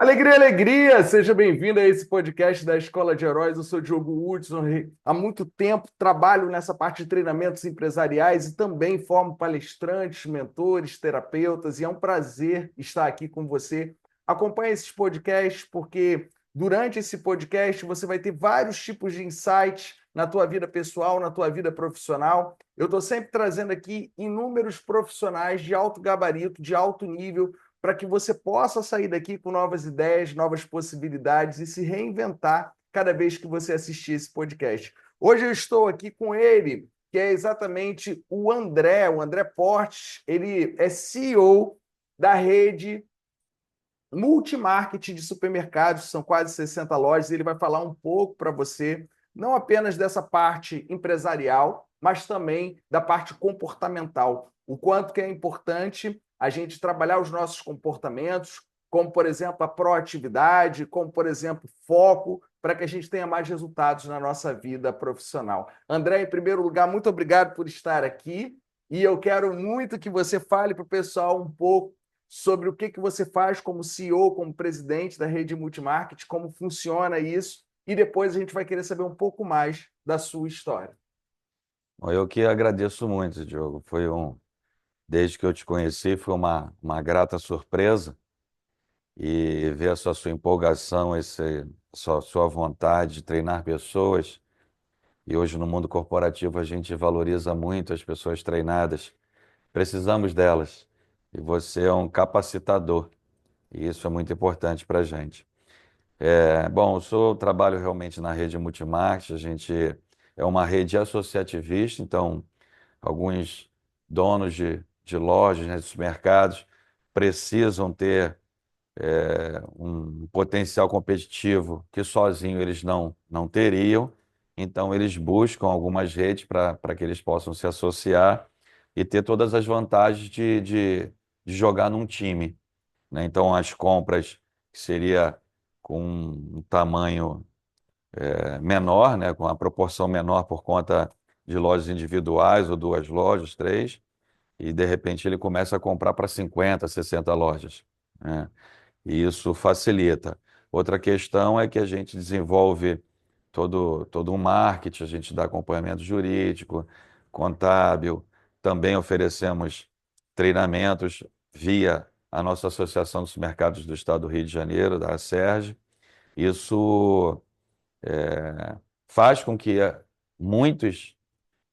Alegria, alegria! Seja bem-vindo a esse podcast da Escola de Heróis. Eu sou Diogo Hudson. Há muito tempo trabalho nessa parte de treinamentos empresariais e também formo palestrantes, mentores, terapeutas, e é um prazer estar aqui com você. Acompanhe esses podcasts porque durante esse podcast você vai ter vários tipos de insights na tua vida pessoal, na tua vida profissional. Eu estou sempre trazendo aqui inúmeros profissionais de alto gabarito, de alto nível, para que você possa sair daqui com novas ideias, novas possibilidades e se reinventar cada vez que você assistir esse podcast. Hoje eu estou aqui com ele, que é exatamente o André Portes. Ele é CEO da rede multimarketing de supermercados, são quase 60 lojas, e ele vai falar um pouco para você, não apenas dessa parte empresarial, mas também da parte comportamental. O quanto que é importante a gente trabalhar os nossos comportamentos, como, por exemplo, a proatividade, como, por exemplo, foco, para que a gente tenha mais resultados na nossa vida profissional. André, em primeiro lugar, muito obrigado por estar aqui, e eu quero muito que você fale para o pessoal um pouco sobre o que você faz como CEO, como presidente da rede Multimarket, como funciona isso, e depois a gente vai querer saber um pouco mais da sua história. Bom, eu que agradeço muito, Diogo. Desde que eu te conheci, foi uma grata surpresa e ver a sua empolgação, sua vontade de treinar pessoas. E hoje no mundo corporativo a gente valoriza muito as pessoas treinadas. Precisamos delas. E você é um capacitador. E isso é muito importante para a gente. Bom, trabalho realmente na rede Multimarket. A gente é uma rede associativista, então alguns donos de lojas, né, de supermercados, precisam ter um potencial competitivo que sozinho eles não teriam. Então, eles buscam algumas redes para que eles possam se associar e ter todas as vantagens de jogar num time, né? Então, as compras, que seria com um tamanho menor, né, com a proporção menor por conta de lojas individuais ou duas lojas, três, e de repente ele começa a comprar para 50, 60 lojas, né? E isso facilita. Outra questão é que a gente desenvolve todo um marketing, a gente dá acompanhamento jurídico, contábil, também oferecemos treinamentos via a nossa Associação dos Mercados do Estado do Rio de Janeiro, da ACERJ. Isso faz com que muitos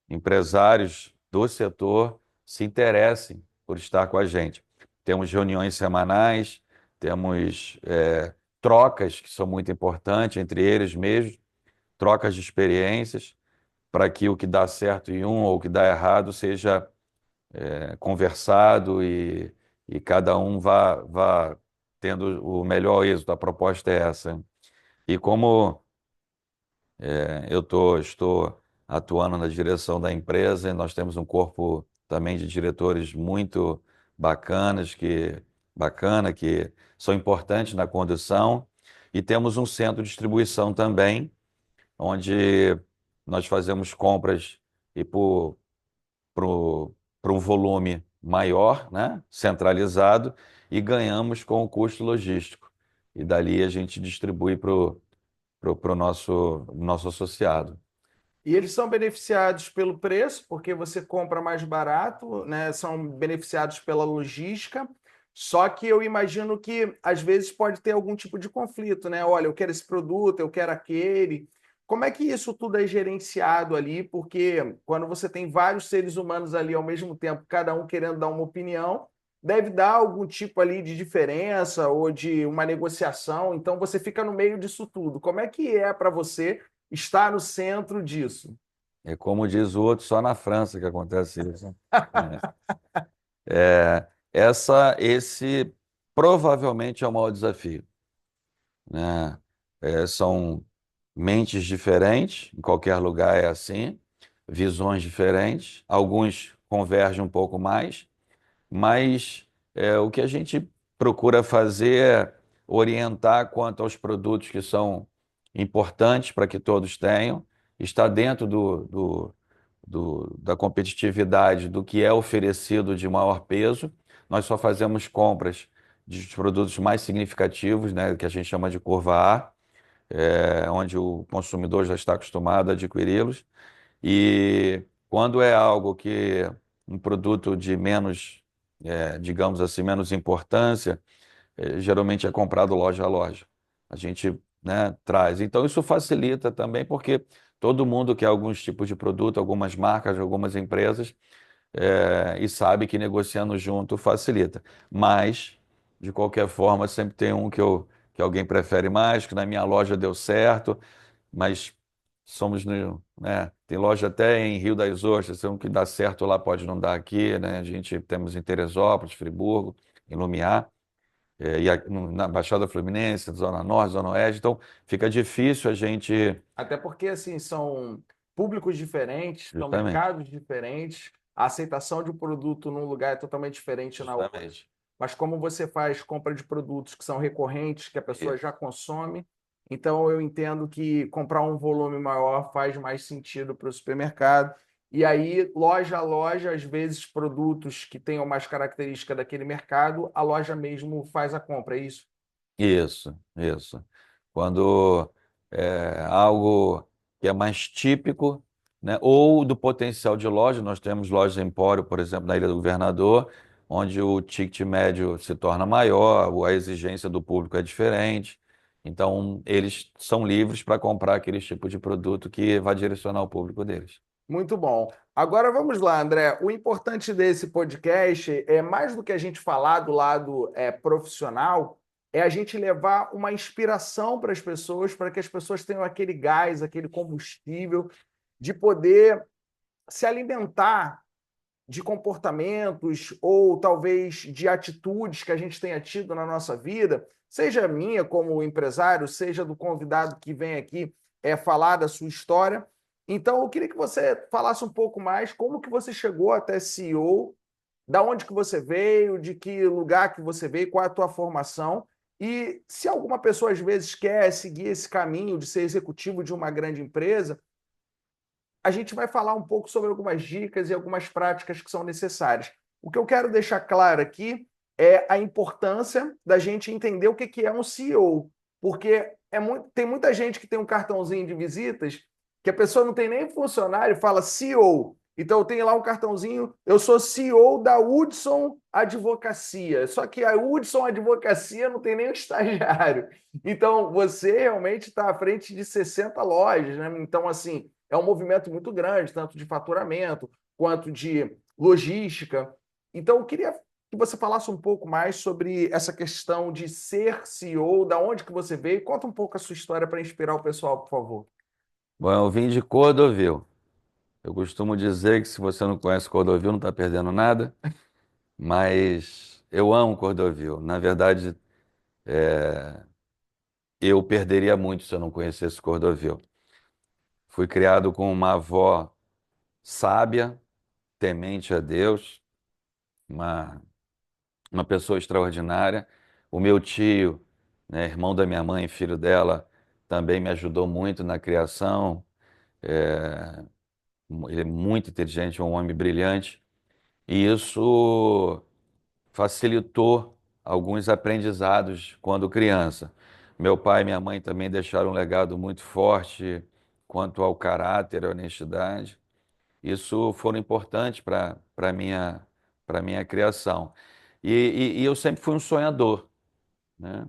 empresários do setor se interessem por estar com a gente. Temos reuniões semanais, temos trocas que são muito importantes entre eles mesmos, trocas de experiências, para que o que dá certo em um ou o que dá errado seja conversado e cada um vá tendo o melhor êxito. A proposta é essa. E como estou atuando na direção da empresa, e nós temos um corpo também de diretores muito bacanas, que são importantes na condução, e temos um centro de distribuição também, onde nós fazemos compras e por um volume maior, né, centralizado, e ganhamos com o custo logístico. E dali a gente distribui para o nosso associado. E eles são beneficiados pelo preço, porque você compra mais barato, né? São beneficiados pela logística. Só que eu imagino que às vezes pode ter algum tipo de conflito, né? Olha, eu quero esse produto, eu quero aquele. Como é que isso tudo é gerenciado ali? Porque quando você tem vários seres humanos ali ao mesmo tempo, cada um querendo dar uma opinião, deve dar algum tipo ali de diferença ou de uma negociação. Então você fica no meio disso tudo. Como é que é para você está no centro disso? É como diz o outro, só na França que acontece isso. Esse provavelmente é o maior desafio, né? São mentes diferentes, em qualquer lugar é assim, visões diferentes, alguns convergem um pouco mais, mas o que a gente procura fazer é orientar quanto aos produtos que são importantes para que todos tenham, está dentro da competitividade do que é oferecido de maior peso. Nós só fazemos compras de produtos mais significativos, né, que a gente chama de curva A, onde o consumidor já está acostumado a adquiri-los. E quando é algo que um produto de menos, digamos assim, menos importância, geralmente é comprado loja a loja. A gente, né, traz. Então, isso facilita também, porque todo mundo quer alguns tipos de produto, algumas marcas, algumas empresas, e sabe que negociando junto facilita. Mas, de qualquer forma, sempre tem um que alguém prefere mais, que na minha loja deu certo, mas somos no, né, tem loja até em Rio das Ostras, um que dá certo lá pode não dar aqui, né? A gente temos em Teresópolis, Friburgo, em Lumiar, na Baixada Fluminense, Zona Norte, Zona Oeste, então fica difícil a gente, Até porque, assim, são públicos diferentes, são justamente, mercados diferentes, a aceitação de um produto num lugar é totalmente diferente na outra. justamente, Mas como você faz compra de produtos que são recorrentes, que a pessoa isso. já consome, então eu entendo que comprar um volume maior faz mais sentido para o supermercado. E aí, loja a loja, às vezes, produtos que tenham mais característica daquele mercado, a loja mesmo faz a compra, é isso? Isso, isso. Quando é algo que é mais típico, né, ou do potencial de loja, nós temos lojas Empório, por exemplo, na Ilha do Governador, onde o ticket médio se torna maior, a exigência do público é diferente. Então, eles são livres para comprar aquele tipo de produto que vai direcionar o público deles. Muito bom. Agora vamos lá, André. O importante desse podcast é mais do que a gente falar do lado profissional, é a gente levar uma inspiração para as pessoas, para que as pessoas tenham aquele gás, aquele combustível de poder se alimentar de comportamentos ou talvez de atitudes que a gente tenha tido na nossa vida, seja minha como empresário, seja do convidado que vem aqui falar da sua história. Então, eu queria que você falasse um pouco mais como que você chegou até CEO, da onde que você veio, de que lugar que você veio, qual é a tua formação. E se alguma pessoa às vezes quer seguir esse caminho de ser executivo de uma grande empresa, a gente vai falar um pouco sobre algumas dicas e algumas práticas que são necessárias. O que eu quero deixar claro aqui é a importância da gente entender o que é um CEO, porque tem muita gente que tem um cartãozinho de visitas que a pessoa não tem nem funcionário e fala CEO. Então, eu tenho lá um cartãozinho, eu sou CEO da Hudson Advocacia, só que a Hudson Advocacia não tem nem um estagiário. Então, você realmente está à frente de 60 lojas, né? Então, assim, é um movimento muito grande, tanto de faturamento quanto de logística. Então, eu queria que você falasse um pouco mais sobre essa questão de ser CEO, da onde que você veio. Conta um pouco a sua história para inspirar o pessoal, por favor. Bom, eu vim de Cordovil. Eu costumo dizer que se você não conhece Cordovil, não está perdendo nada, mas eu amo Cordovil. Na verdade, eu perderia muito se eu não conhecesse Cordovil. Fui criado com uma avó sábia, temente a Deus, uma, uma pessoa extraordinária. O meu tio, né, irmão da minha mãe, filho dela, também me ajudou muito na criação. É, ele é muito inteligente, é um homem brilhante. E isso facilitou alguns aprendizados quando criança. Meu pai e minha mãe também deixaram um legado muito forte quanto ao caráter, à honestidade. Isso foram importantes para minha criação. E eu sempre fui um sonhador, né?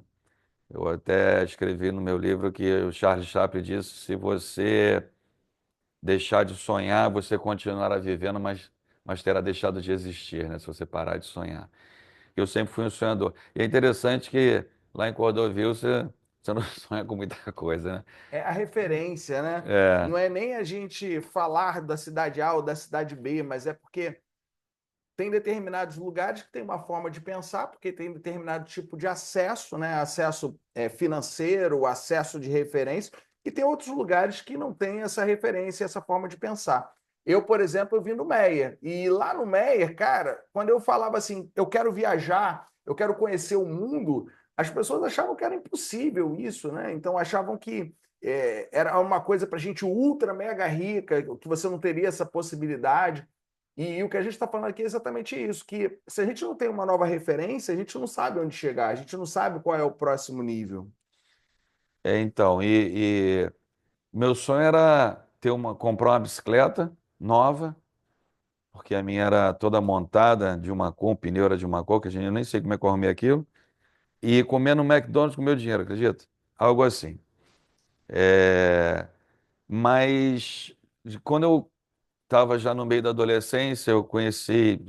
Eu até escrevi no meu livro que o Charles Chaplin disse: se você deixar de sonhar, você continuará vivendo, mas terá deixado de existir, né? Se você parar de sonhar. Eu sempre fui um sonhador. E é interessante que lá em Cordovil você não sonha com muita coisa, né? É a referência, né? É, Não é nem a gente falar da cidade A ou da cidade B, mas é porque tem determinados lugares que tem uma forma de pensar, porque tem determinado tipo de acesso, né? Acesso financeiro, acesso de referência, e tem outros lugares que não têm essa referência, essa forma de pensar. Eu, por exemplo, eu vim do Meyer, e lá no Meyer, cara, quando eu falava assim, eu quero viajar, eu quero conhecer o mundo, as pessoas achavam que era impossível isso, né? Então achavam que era uma coisa para gente ultra mega rica, que você não teria essa possibilidade. E o que a gente está falando aqui é exatamente isso, que se a gente não tem uma nova referência, a gente não sabe onde chegar, a gente não sabe qual é o próximo nível. Então, meu sonho era comprar uma bicicleta nova, porque a minha era toda montada de uma cor, o pneu era de uma cor, que a gente, eu nem sei como é que eu arrumei aquilo, e comer no McDonald's com meu dinheiro, acredita? Algo assim. É, mas quando eu estava já no meio da adolescência, eu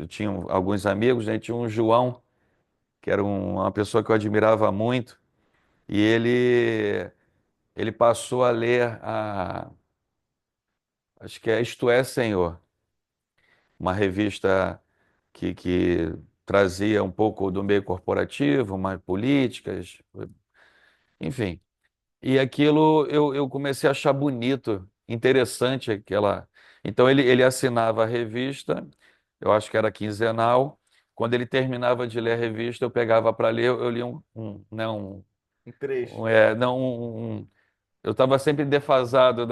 tinha alguns amigos, né? Tinha um João, que era uma pessoa que eu admirava muito, e ele passou a ler acho que é Isto é, Senhor, uma revista que trazia um pouco do meio corporativo, mais políticas, enfim. E aquilo eu comecei a achar bonito, interessante aquela. Então ele assinava a revista, eu acho que era quinzenal. Quando ele terminava de ler a revista, eu pegava para ler, eu li né, Um trecho. não, eu estava sempre defasado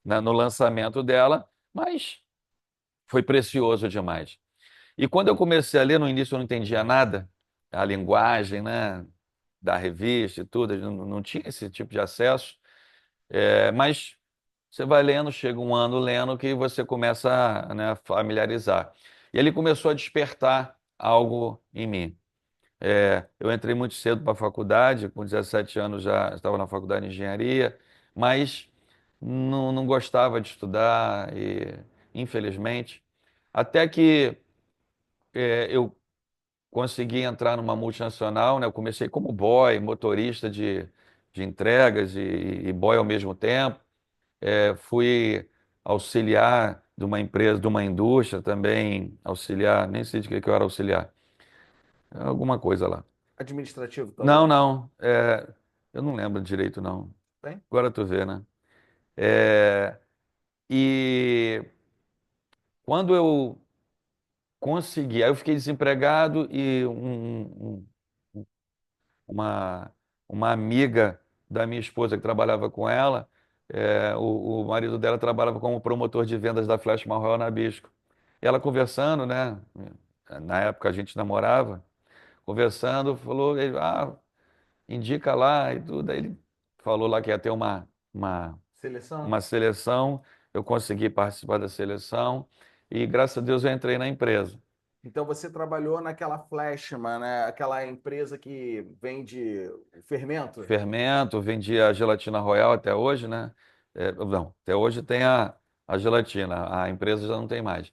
no lançamento dela, mas foi precioso demais. E quando eu comecei a ler, no início eu não entendia nada, a linguagem, né, da revista e tudo, eu não tinha esse tipo de acesso. Mas você vai lendo, chega um ano lendo que você começa né, a familiarizar. E ele começou a despertar algo em mim. Eu entrei muito cedo para a faculdade, com 17 anos já estava na faculdade de engenharia, mas não gostava de estudar, e, infelizmente. Até que eu consegui entrar numa multinacional, né? Eu comecei como boy, motorista de entregas e boy ao mesmo tempo. Fui auxiliar de uma empresa, de uma indústria também, auxiliar, nem sei de que eu era auxiliar, alguma coisa lá. Administrativo Não, também? não, eu não lembro direito, não. Tem? Agora tu vê, né? É, e quando eu consegui, aí eu fiquei desempregado e uma, uma amiga da minha esposa que trabalhava com ela, o marido dela trabalhava como promotor de vendas da Flash Royal Nabisco. E ela conversando, né? Na época a gente namorava, conversando, falou, indica lá e tudo. Aí ele falou lá que ia ter uma, Seleção? uma seleção, eu consegui participar da seleção e graças a Deus eu entrei na empresa. Então você trabalhou naquela Flashman, né? Aquela empresa que vende fermento? Fermento, vendia a gelatina Royal até hoje, né? Não, até hoje tem a gelatina, a empresa já não tem mais.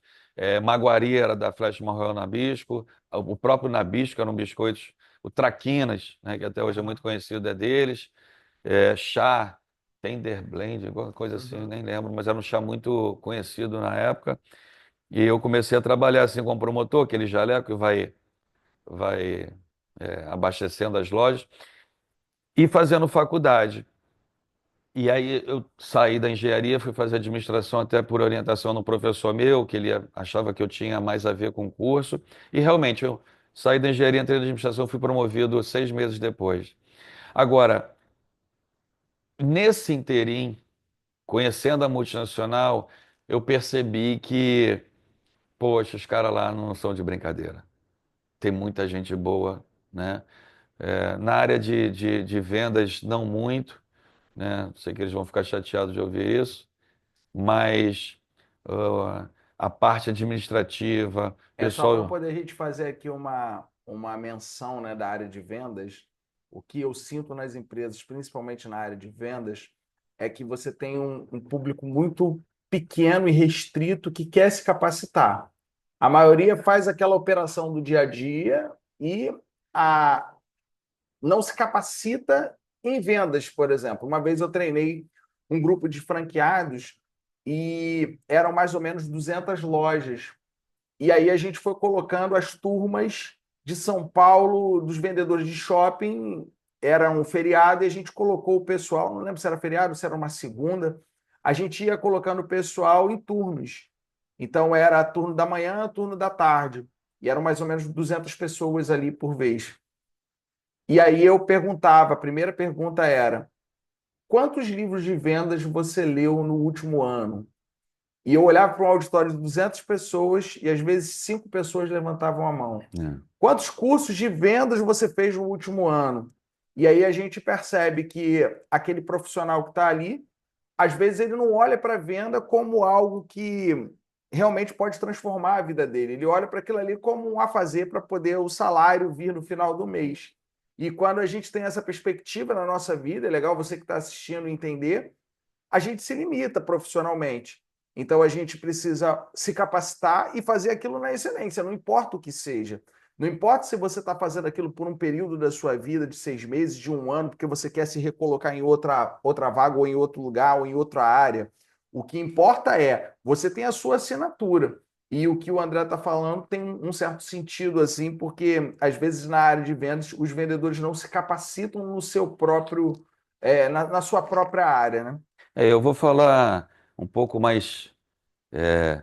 Maguari era da Flash Royal Nabisco, o próprio Nabisco eram biscoitos, o Traquinas, né, que até hoje é Aham. muito conhecido, é deles. Chá, Tender Blend, alguma coisa assim, Uhum. nem lembro, mas era um chá muito conhecido na época. E eu comecei a trabalhar assim como promotor, aquele jaleco que vai abastecendo as lojas, e fazendo faculdade. E aí eu saí da engenharia, fui fazer administração até por orientação no professor meu, que ele achava que eu tinha mais a ver com o curso. E realmente eu saí da engenharia, entrei na administração, fui promovido 6 meses depois. Agora, nesse interim, conhecendo a multinacional, eu percebi que, poxa, os caras lá não são de brincadeira. Tem muita gente boa, né? Na área de vendas, não muito, né? Sei que eles vão ficar chateados de ouvir isso, mas a parte administrativa, Só para pessoal, poder a gente fazer aqui uma menção, né, da área de vendas, o que eu sinto nas empresas, principalmente na área de vendas, é que você tem um público muito pequeno e restrito que quer se capacitar. A maioria faz aquela operação do dia a dia e a, não se capacita em vendas, por exemplo. Uma vez eu treinei um grupo de franqueados e eram mais ou menos 200 lojas. E aí a gente foi colocando as turmas de São Paulo, dos vendedores de shopping. Era um feriado e a gente colocou o pessoal, não lembro se era feriado, se era uma segunda. A gente ia colocando o pessoal em turnos. Então era turno da manhã, turno da tarde. E eram mais ou menos 200 pessoas ali por vez. E aí eu perguntava, a primeira pergunta era: quantos livros de vendas você leu no último ano? E eu olhava para um auditório de 200 pessoas e às vezes 5 pessoas levantavam a mão. É. Quantos cursos de vendas você fez no último ano? E aí a gente percebe que aquele profissional que está ali, às vezes ele não olha para a venda como algo que realmente pode transformar a vida dele. Ele olha para aquilo ali como um a fazer para poder o salário vir no final do mês. E quando a gente tem essa perspectiva na nossa vida, é legal você que está assistindo entender, a gente se limita profissionalmente. Então a gente precisa se capacitar e fazer aquilo na excelência, não importa o que seja. Não importa se você está fazendo aquilo por um período da sua vida, de 6 meses, de um ano, porque você quer se recolocar em outra vaga, ou em outro lugar, ou em outra área. O que importa é, você tem a sua assinatura. E o que o André está falando tem um certo sentido, assim, porque às vezes na área de vendas, os vendedores não se capacitam no seu próprio, na sua própria área, né? Eu vou falar um pouco mais é,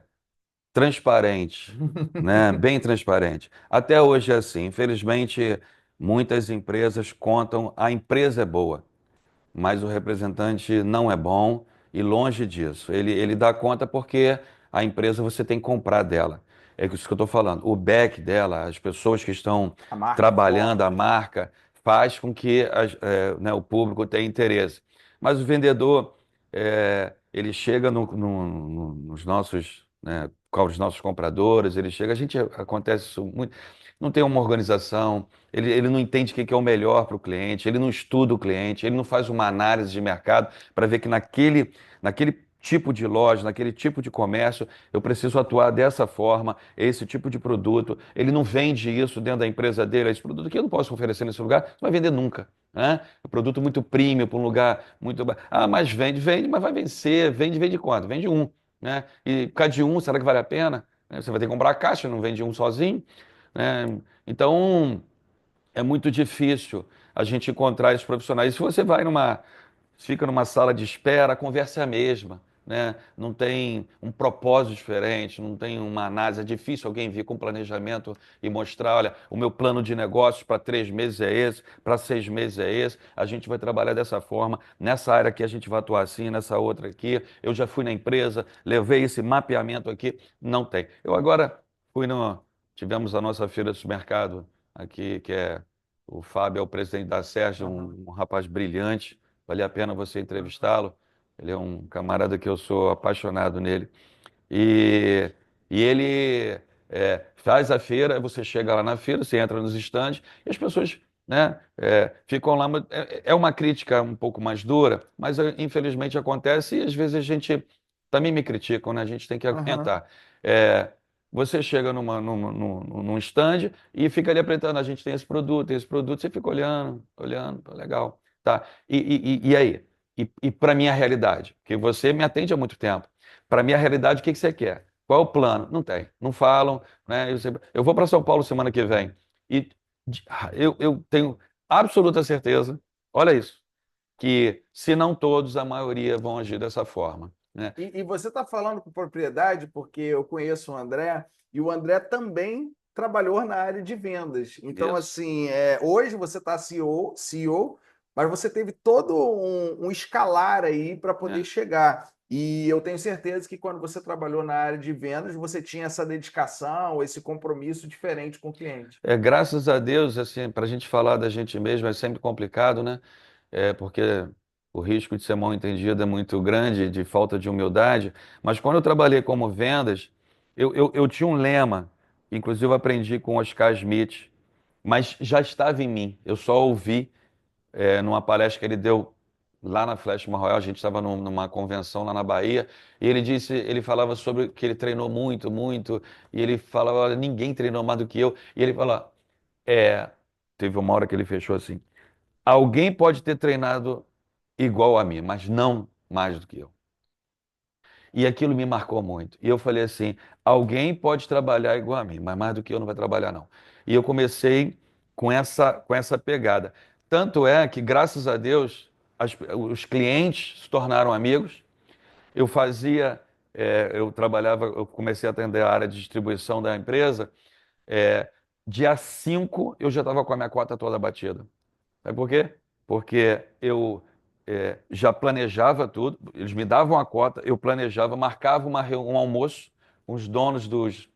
transparente, né? Bem transparente. Até hoje é assim. Infelizmente, muitas empresas contam, a empresa é boa, mas o representante não é bom e longe disso. Ele dá conta porque a empresa você tem que comprar dela. É isso que eu estou falando. O back dela, as pessoas que estão A marca trabalhando, a forte. marca, faz com que né, o público tenha interesse. Mas o vendedor, ele chega nos nossos, né, com os nossos compradores, ele chega, acontece isso muito, não tem uma organização, ele não entende o que é o melhor para o cliente, ele não estuda o cliente, ele não faz uma análise de mercado para ver que naquele tipo de loja, naquele tipo de comércio, eu preciso atuar dessa forma, esse tipo de produto. Ele não vende isso dentro da empresa dele, esse produto que eu não posso oferecer nesse lugar, não vai vender nunca. Né? É um produto muito premium para um lugar muito. Ah, mas vende, mas vai vencer. Vende quanto? Vende um. Né? E por causa de um, será que vale a pena? Você vai ter que comprar a caixa, não vende um sozinho. Né? Então, é muito difícil a gente encontrar esses profissionais. Se você fica numa sala de espera, a conversa é a mesma, né? Não tem um propósito diferente, não tem uma análise. É difícil alguém vir com um planejamento e mostrar, olha, o meu plano de negócios para 3 meses é esse, para 6 meses é esse. A gente vai trabalhar dessa forma. Nessa área aqui a gente vai atuar assim, nessa outra aqui. Eu já fui na empresa, levei esse mapeamento aqui. Não tem. Eu agora fui no, tivemos a nossa feira de supermercado aqui, que é o Fábio é o presidente da Sérgio, Aham, um rapaz brilhante, vale a pena você aham. entrevistá-lo. Ele é um camarada que eu sou apaixonado nele. E, e ele faz a feira, você chega lá na feira, você entra nos estandes e as pessoas, né, ficam lá. É uma crítica um pouco mais dura, mas infelizmente acontece e às vezes a gente também me criticam, né? A gente tem que Aham. aguentar. É, você chega num stand e fica ali apresentando, a gente tem esse produto, você fica olhando, olhando, tá legal. Tá. E aí? E para minha realidade? Porque você me atende há muito tempo. Para minha realidade, o que que você quer? Qual é o plano? Não tem. Não falam, né? Eu vou para São Paulo semana que vem e eu tenho absoluta certeza, olha isso, que se não todos, a maioria vão agir dessa forma, né? E você está falando com propriedade, porque eu conheço o André, e o André também trabalhou na área de vendas. Então, Isso. assim, hoje você está CEO, mas você teve todo um escalar aí para poder É. chegar. E eu tenho certeza que quando você trabalhou na área de vendas, você tinha essa dedicação, esse compromisso diferente com o cliente. Graças a Deus, assim, para a gente falar da gente mesmo é sempre complicado, né? Porque o risco de ser mal entendido é muito grande, de falta de humildade. Mas quando eu trabalhei como vendas, eu tinha um lema, inclusive eu aprendi com o Oscar Smith, mas já estava em mim. Eu só ouvi numa palestra que ele deu lá na Flash Royal, a gente estava numa convenção lá na Bahia, e ele falava sobre que ele treinou muito, muito, e ele falava, "Olha, ninguém treinou mais do que eu." E ele falou, é, teve uma hora que ele fechou assim, alguém pode ter treinado igual a mim, mas não mais do que eu. E aquilo me marcou muito. E eu falei assim: alguém pode trabalhar igual a mim, mas mais do que eu não vai trabalhar, não. E eu comecei com essa pegada. Tanto é que, graças a Deus, os clientes se tornaram amigos. Eu fazia, eu trabalhava, eu comecei a atender a área de distribuição da empresa. É, dia 5 eu já estava com a minha cota toda batida. Sabe por quê? Porque já planejava tudo, eles me davam a cota, eu planejava, marcava um almoço com os donos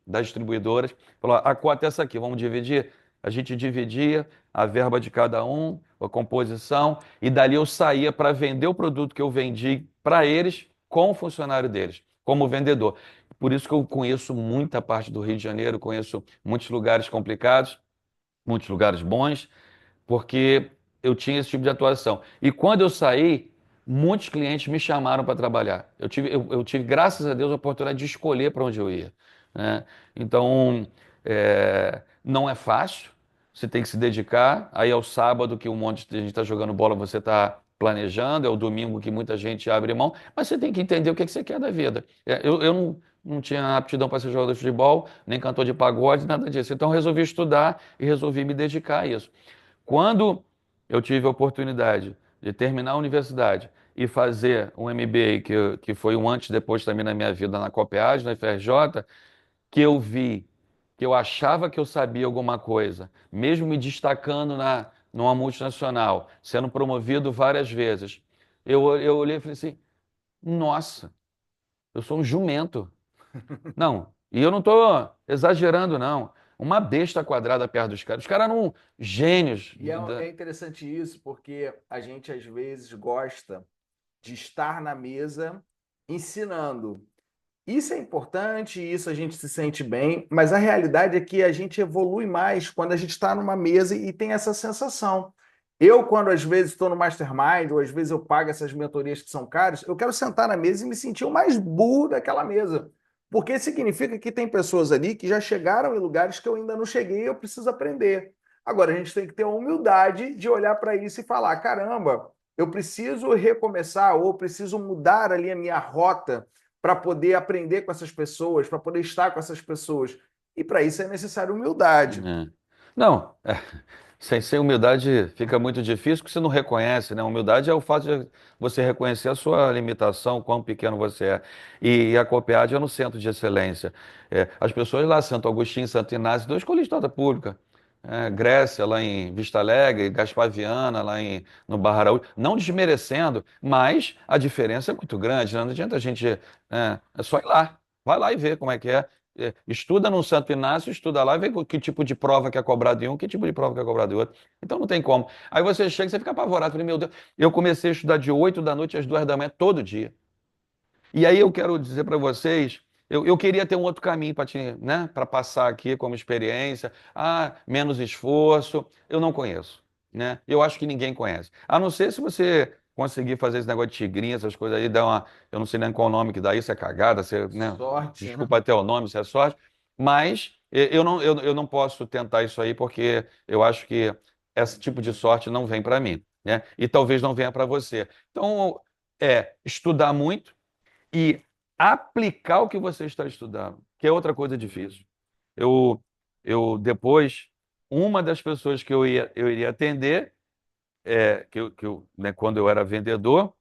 das distribuidoras, falou, a cota é essa aqui, vamos dividir? A gente dividia a verba de cada um, a composição, e dali eu saía para vender o produto que eu vendi para eles com o funcionário deles, como vendedor. Por isso que eu conheço muita parte do Rio de Janeiro, conheço muitos lugares complicados, muitos lugares bons, porque eu tinha esse tipo de atuação. E quando eu saí, muitos clientes me chamaram para trabalhar. Eu tive, graças a Deus, a oportunidade de escolher para onde eu ia, né? Então, não é fácil, você tem que se dedicar. Aí é o sábado que um monte de gente está jogando bola, você está planejando, é o domingo que muita gente abre mão, mas você tem que entender o que você quer da vida. Eu não tinha aptidão para ser jogador de futebol, nem cantor de pagode, nada disso. Então, eu resolvi estudar e resolvi me dedicar a isso. Quando eu tive a oportunidade de terminar a universidade e fazer um MBA, que foi um antes e depois também na minha vida na Copead, na FRJ, que eu vi que eu achava que eu sabia alguma coisa, mesmo me destacando numa multinacional, sendo promovido várias vezes, eu olhei e falei assim, nossa, eu sou um jumento. Não, e eu não estou exagerando, não. Uma besta quadrada perto dos caras. Os caras eram gênios. E é interessante isso, porque a gente às vezes gosta de estar na mesa ensinando. Isso é importante, isso a gente se sente bem, mas a realidade é que a gente evolui mais quando a gente está numa mesa e tem essa sensação. Eu, quando às vezes estou no Mastermind, ou às vezes eu pago essas mentorias que são caras, eu quero sentar na mesa e me sentir o mais burro daquela mesa. Porque significa que tem pessoas ali que já chegaram em lugares que eu ainda não cheguei e eu preciso aprender. Agora, a gente tem que ter a humildade de olhar para isso e falar: caramba, eu preciso recomeçar ou preciso mudar ali a minha rota para poder aprender com essas pessoas, para poder estar com essas pessoas. E para isso é necessário humildade. É. Não, sem humildade fica muito difícil, porque você não reconhece, né? Humildade é o fato de você reconhecer a sua limitação, quão pequeno você é. E a Copiade é no centro de excelência. As pessoas lá, Santo Agostinho, Santo Inácio, eu escolhi história pública. Grécia, lá em Vista Alegre, Gaspar Viana, no Barra Araújo, não desmerecendo, mas a diferença é muito grande, né? Não adianta a gente. É só ir lá, vai lá e ver como é que é. Estuda no Santo Inácio, estuda lá e vê que tipo de prova que é cobrado em um, que tipo de prova que é cobrado em outro. Então não tem como. Aí você chega e você fica apavorado. Falei, meu Deus, eu comecei a estudar de 8 da noite às 2 da manhã todo dia. E aí eu quero dizer para vocês, eu queria ter um outro caminho para né, para passar aqui como experiência. Ah, menos esforço. Eu não conheço, né? Eu acho que ninguém conhece. A não ser se você conseguir fazer esse negócio de tigrinha, essas coisas aí, eu não sei nem qual o nome que dá isso, é cagada, né? Sorte, né? Desculpa até o nome, se é sorte. Mas eu não posso tentar isso aí porque eu acho que esse tipo de sorte não vem para mim, né? E talvez não venha para você. Então, estudar muito e aplicar o que você está estudando, que é outra coisa difícil. Eu, depois, uma das pessoas que eu iria atender, né, quando eu era vendedor,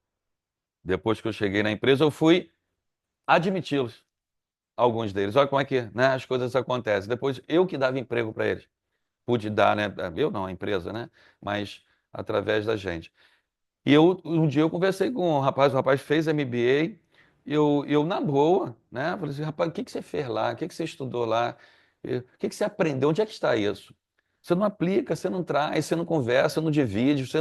depois que eu cheguei na empresa, eu fui admiti-los, alguns deles. Olha como é que, né, as coisas acontecem. Depois, eu que dava emprego para eles. Pude dar, né? Eu não, a empresa, né? Mas através da gente. E um dia eu conversei com o rapaz fez MBA, eu na boa, né? Falei assim, rapaz, o que que você fez lá? O que que você estudou lá? O que que você aprendeu? Onde é que está isso? Você não aplica, você não traz, você não conversa, não divide, você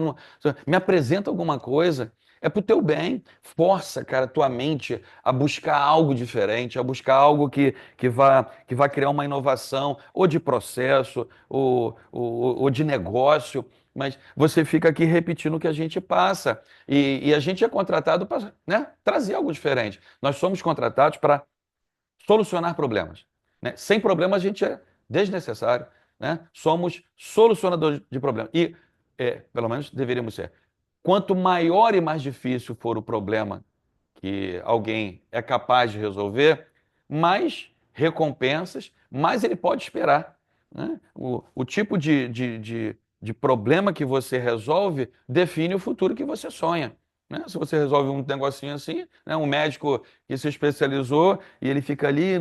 me apresenta alguma coisa. É pro teu bem. Força, cara, tua mente a buscar algo diferente, a buscar algo que vá criar uma inovação, ou de processo, ou de negócio. Mas você fica aqui repetindo o que a gente passa. E a gente é contratado para, né, trazer algo diferente. Nós somos contratados para solucionar problemas, né? Sem problemas a gente é desnecessário, né? Somos solucionadores de problemas. E, pelo menos, deveríamos ser. Quanto maior e mais difícil for o problema que alguém é capaz de resolver, mais recompensas, mais ele pode esperar, né? O tipo de problema que você resolve define o futuro que você sonha, né? Se você resolve um negocinho assim, né? Um médico que se especializou e ele fica ali,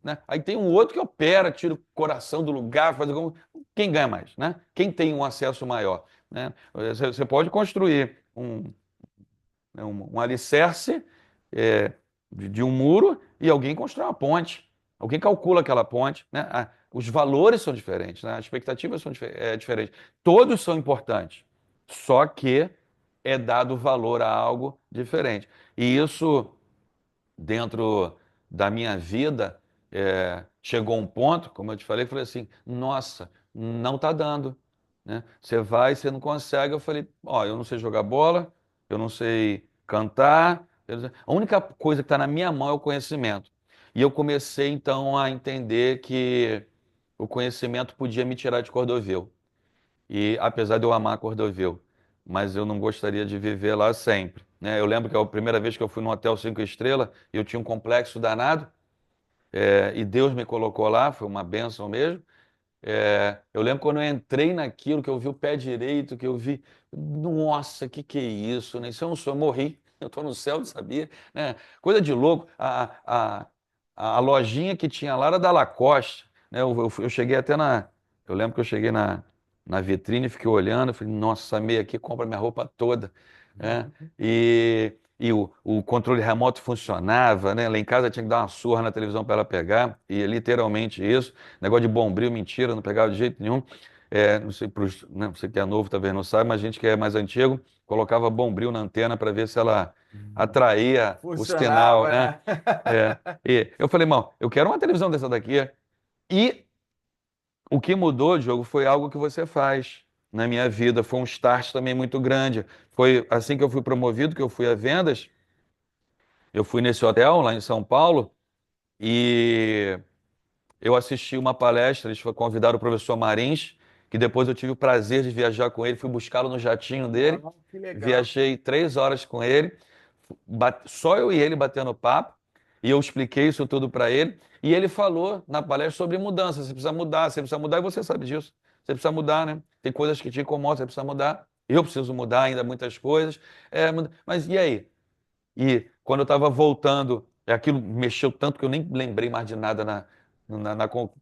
né? Aí tem um outro que opera, tira o coração do lugar, quem ganha mais, né? Quem tem um acesso maior, né? Você pode construir um, né, um alicerce de um muro e alguém constrói uma ponte. Alguém calcula aquela ponte, né? Os valores são diferentes, né? As expectativas são diferentes. Todos são importantes, só que é dado valor a algo diferente. E isso, dentro da minha vida, chegou um ponto, como eu te falei, eu falei assim, nossa, não está dando, né? Você vai, você não consegue. Eu falei, ó, eu não sei jogar bola, eu não sei cantar, a única coisa que está na minha mão é o conhecimento. E eu comecei, então, a entender que o conhecimento podia me tirar de Cordovil. E apesar de eu amar Cordovil, mas eu não gostaria de viver lá sempre, né? Eu lembro que a primeira vez que eu fui num hotel 5 estrelas, eu tinha um complexo danado, e Deus me colocou lá, foi uma bênção mesmo. Eu lembro quando eu entrei naquilo, que eu vi o pé direito, que eu vi, nossa, que é isso, né? Isso é um sonho, eu morri, eu estou no céu, não sabia, né? Coisa de louco. A lojinha que tinha lá era da Lacoste, né? Eu cheguei até eu lembro que eu cheguei na vitrine, fiquei olhando, falei, nossa, essa meia aqui compra minha roupa toda, né? E o controle remoto funcionava, né? Lá em casa tinha que dar uma surra na televisão para ela pegar, e é literalmente isso. Negócio de bombril, mentira, não pegava de jeito nenhum. Não sei, né, você que é novo talvez não sabe, mas a gente que é mais antigo colocava bombril na antena para ver se ela atraía o sinal, Funcionava, né? né? E eu falei, irmão, eu quero uma televisão dessa daqui. E o que mudou, Diogo, foi algo que você faz na minha vida. Foi um start também muito grande. Foi assim que eu fui promovido, que eu fui a vendas. Eu fui nesse hotel lá em São Paulo e eu assisti uma palestra, eles convidaram o professor Marins, que depois eu tive o prazer de viajar com ele, fui buscá-lo no jatinho dele, Uau, que legal. viajei 3 horas com ele, só eu e ele batendo papo, e eu expliquei isso tudo para ele, e ele falou na palestra sobre mudança, você precisa mudar, e você sabe disso, você precisa mudar, né? Tem coisas que te incomodam, você precisa mudar, eu preciso mudar ainda muitas coisas, mas e aí? E quando eu estava voltando, aquilo mexeu tanto que eu nem lembrei mais de nada